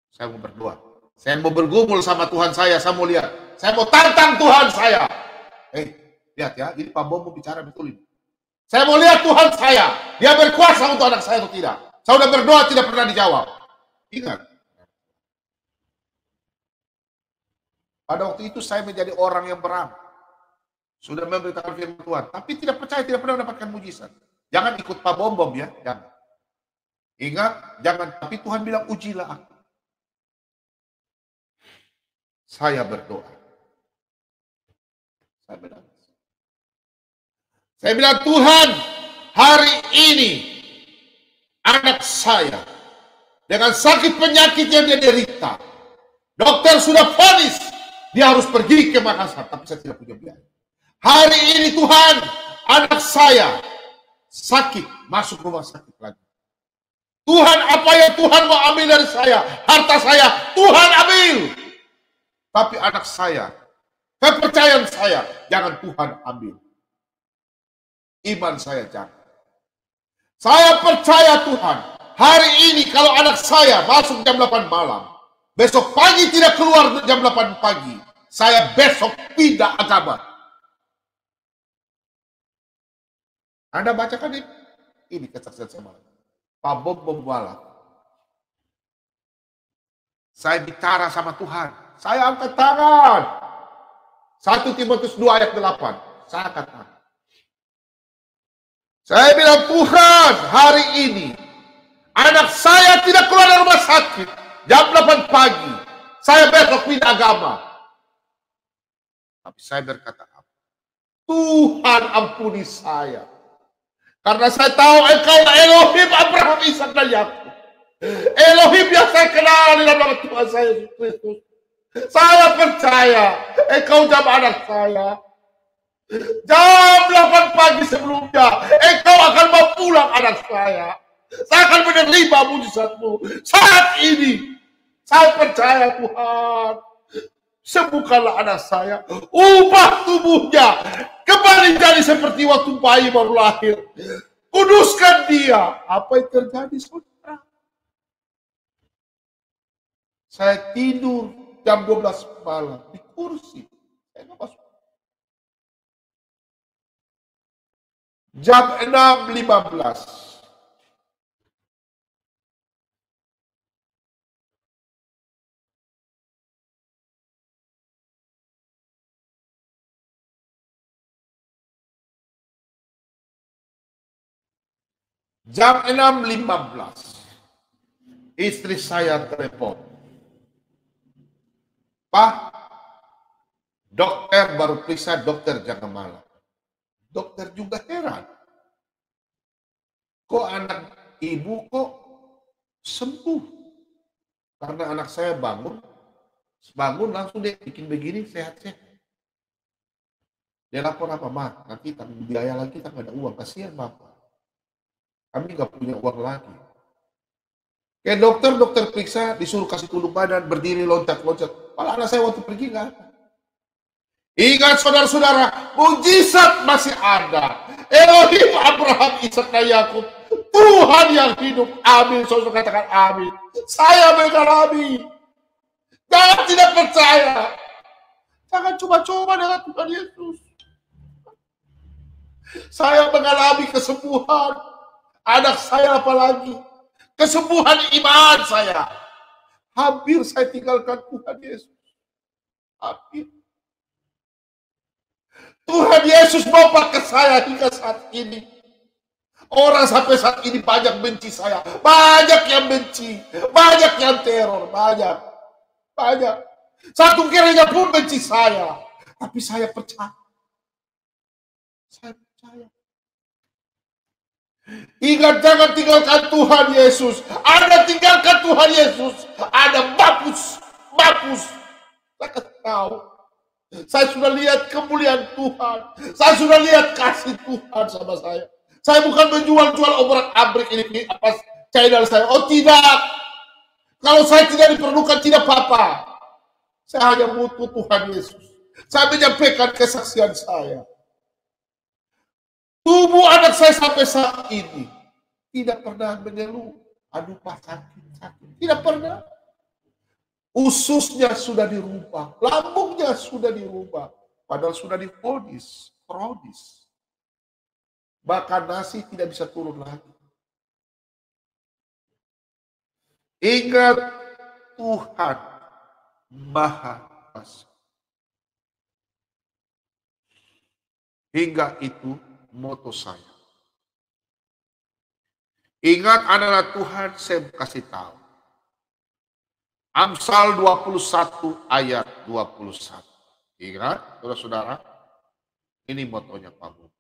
Saya mau berdoa. Saya mau bergumul sama Tuhan saya mau lihat. Saya mau tantang Tuhan saya. Lihat ya, ini Pak Bom mau bicara betul ini. Saya mau lihat Tuhan saya. Dia berkuasa untuk anak saya atau tidak. Saya sudah berdoa, tidak pernah dijawab. Ingat. Pada waktu itu saya menjadi orang yang beramal. Sudah memberitakan firman Tuhan, tapi tidak percaya, tidak pernah mendapatkan mujizat. Jangan ikut Pak Bom ya, jangan. Ingat, jangan. Tapi Tuhan bilang, ujilah aku. Saya berdoa. Saya bilang, Tuhan, hari ini anak saya dengan sakit penyakit yang dia derita. Dokter sudah vonis, dia harus pergi ke Makassar, tapi saya tidak punya biaya. Hari ini Tuhan, anak saya sakit, masuk rumah sakit lagi. Tuhan, apa yang Tuhan mau ambil dari saya? Harta saya, Tuhan ambil. Tapi anak saya, kepercayaan saya, jangan Tuhan ambil. Iman saya jangan. Saya percaya Tuhan, hari ini kalau anak saya masuk jam 8 malam, besok pagi tidak keluar jam 8 pagi, saya besok pindah agama. Anda bacakan ini. Ini kesaksian sama. Pak Bom membalap. Saya bicara sama Tuhan. Saya angkat tangan. 1 Timotius 2 ayat 8. Saya angkat tangan. Saya bilang, Tuhan, hari ini anak saya tidak keluar dari rumah sakit. Jam 8 pagi. Saya besok pindah agama. Tapi saya berkata apa? Tuhan ampuni saya. Karena saya tahu Engkau Elohim Abraham, Ishak dan Yakub. Elohim yang saya kenal di dalam nama Tuhan saya Yesus Kristus. Saya percaya Engkau jam anak saya. Jam 8 pagi sebelumnya Engkau akan mau pulang anak saya. Saya akan menerima mujizat-Mu. Saat ini saya percaya Tuhan. Sembuhkanlah anak saya. Ubah tubuhnya kembali jadi seperti waktu bayi baru lahir. Kuduskan dia. Apa yang terjadi, saudara? Saya tidur jam 12 malam di kursi. Saya nggak masuk. Jam 6.15. Jam 6.15. Istri saya telepon. Pak, dokter baru periksa, dokter jangan malam. Dokter juga heran. Kok anak ibu kok sembuh? Karena anak saya bangun langsung dia bikin begini, sehat-sehat. Dia lapor apa, Ma? Nanti tanggung biaya lagi, kita nggak ada uang. Kasihan Bapak. Kami nggak punya uang lagi. Kayak dokter periksa, disuruh kasih tunduk badan, berdiri, loncat-loncat. Malah anak saya waktu pergi nggak ada. Ingat saudara-saudara, mujizat masih ada. Elohim Abraham, Ishak dan Yakub. Tuhan yang hidup. Amin. Saudara katakan amin. Saya mengalami. Jangan tidak percaya. Jangan coba-coba dengan Tuhan Yesus. Saya mengalami kesembuhan. Anak saya apalagi. Kesembuhan iman saya. Hampir saya tinggalkan Tuhan Yesus. Hampir. Tuhan Yesus mau pakai saya hingga saat ini. Orang sampai saat ini banyak benci saya. Banyak yang benci. Banyak yang teror. Banyak. Satu gereja pun benci saya. Tapi saya percaya. Saya percaya. Ingat, jangan tinggalkan Tuhan Yesus. Anda tinggalkan Tuhan Yesus, Anda mampus. Saya tahu. Saya sudah lihat kemuliaan Tuhan. Saya sudah lihat kasih Tuhan sama saya. Saya bukan menjual obrak-abrik ini apa channel saya. Oh tidak. Kalau saya tidak diperlukan tidak apa-apa. Saya hanya butuh Tuhan Yesus. Saya menyampaikan kesaksian saya. Tubuh anak saya sampai saat ini tidak pernah mengeluh. Aduh Pak, sakit. Tidak pernah. Ususnya sudah dirubah, lambungnya sudah dirubah, padahal sudah divonis kronis. Bahkan nasi tidak bisa turun lagi. Ingat, Tuhan Maha Kuasa. Hingga itu moto saya. Ingat, adalah Tuhan, saya kasih tahu. Amsal 21 ayat 21. Ingat, saudara-saudara, ini motonya Pak Bobo.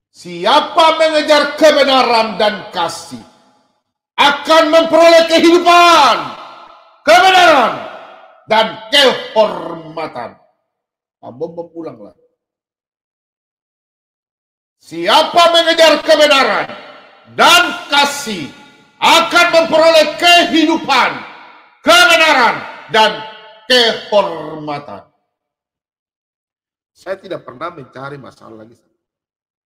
Siapa mengejar kebenaran dan kasih akan memperoleh kehidupan, kebenaran, dan kehormatan. Pak Bobo pulanglah. Siapa mengejar kebenaran dan kasih akan memperoleh kehidupan, kebenaran, dan kehormatan. Saya tidak pernah mencari masalah lagi.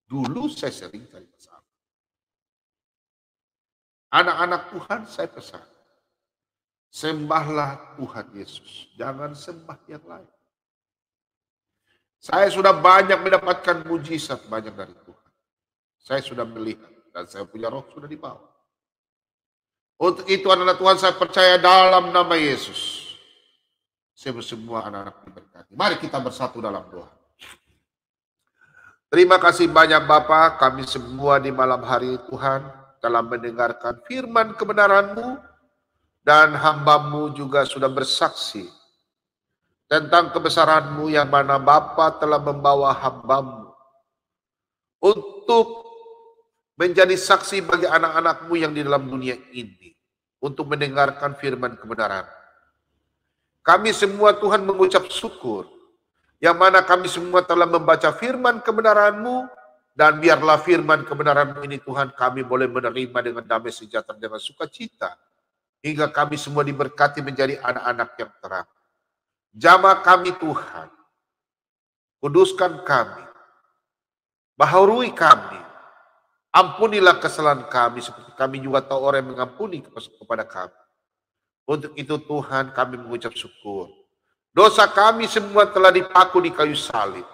Dulu saya sering cari masalah. Anak-anak Tuhan saya pesan. Sembahlah Tuhan Yesus. Jangan sembah yang lain. Saya sudah banyak mendapatkan mujizat banyak dari Tuhan. Saya sudah melihat. Dan saya punya roh sudah dibawa. Untuk itu anak-anak Tuhan saya percaya dalam nama Yesus. Semua anak-anak diberkati. Mari kita bersatu dalam doa. Terima kasih banyak Bapa, kami semua di malam hari Tuhan telah mendengarkan firman kebenaran-Mu, dan hamba-Mu juga sudah bersaksi tentang kebesaran-Mu yang mana Bapa telah membawa hamba-Mu untuk menjadi saksi bagi anak-anak-Mu yang di dalam dunia ini, untuk mendengarkan firman kebenaran. Kami semua Tuhan mengucap syukur, yang mana kami semua telah membaca firman kebenaran-Mu, dan biarlah firman kebenaran-Mu ini Tuhan kami boleh menerima dengan damai sejahtera dengan sukacita, hingga kami semua diberkati menjadi anak-anak yang terang. Jamah kami Tuhan, kuduskan kami, baharui kami, ampunilah kesalahan kami seperti kami juga tahu orang yang mengampuni kepada kami. Untuk itu Tuhan kami mengucap syukur. Dosa kami semua telah dipaku di kayu salib.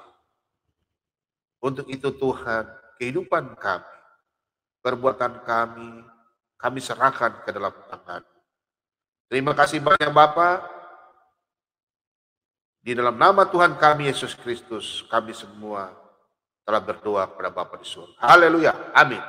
Untuk itu Tuhan, kehidupan kami, perbuatan kami serahkan ke dalam tangan. Terima kasih banyak Bapa. Di dalam nama Tuhan kami Yesus Kristus, kami semua telah berdoa kepada Bapa di surga. Haleluya. Amin.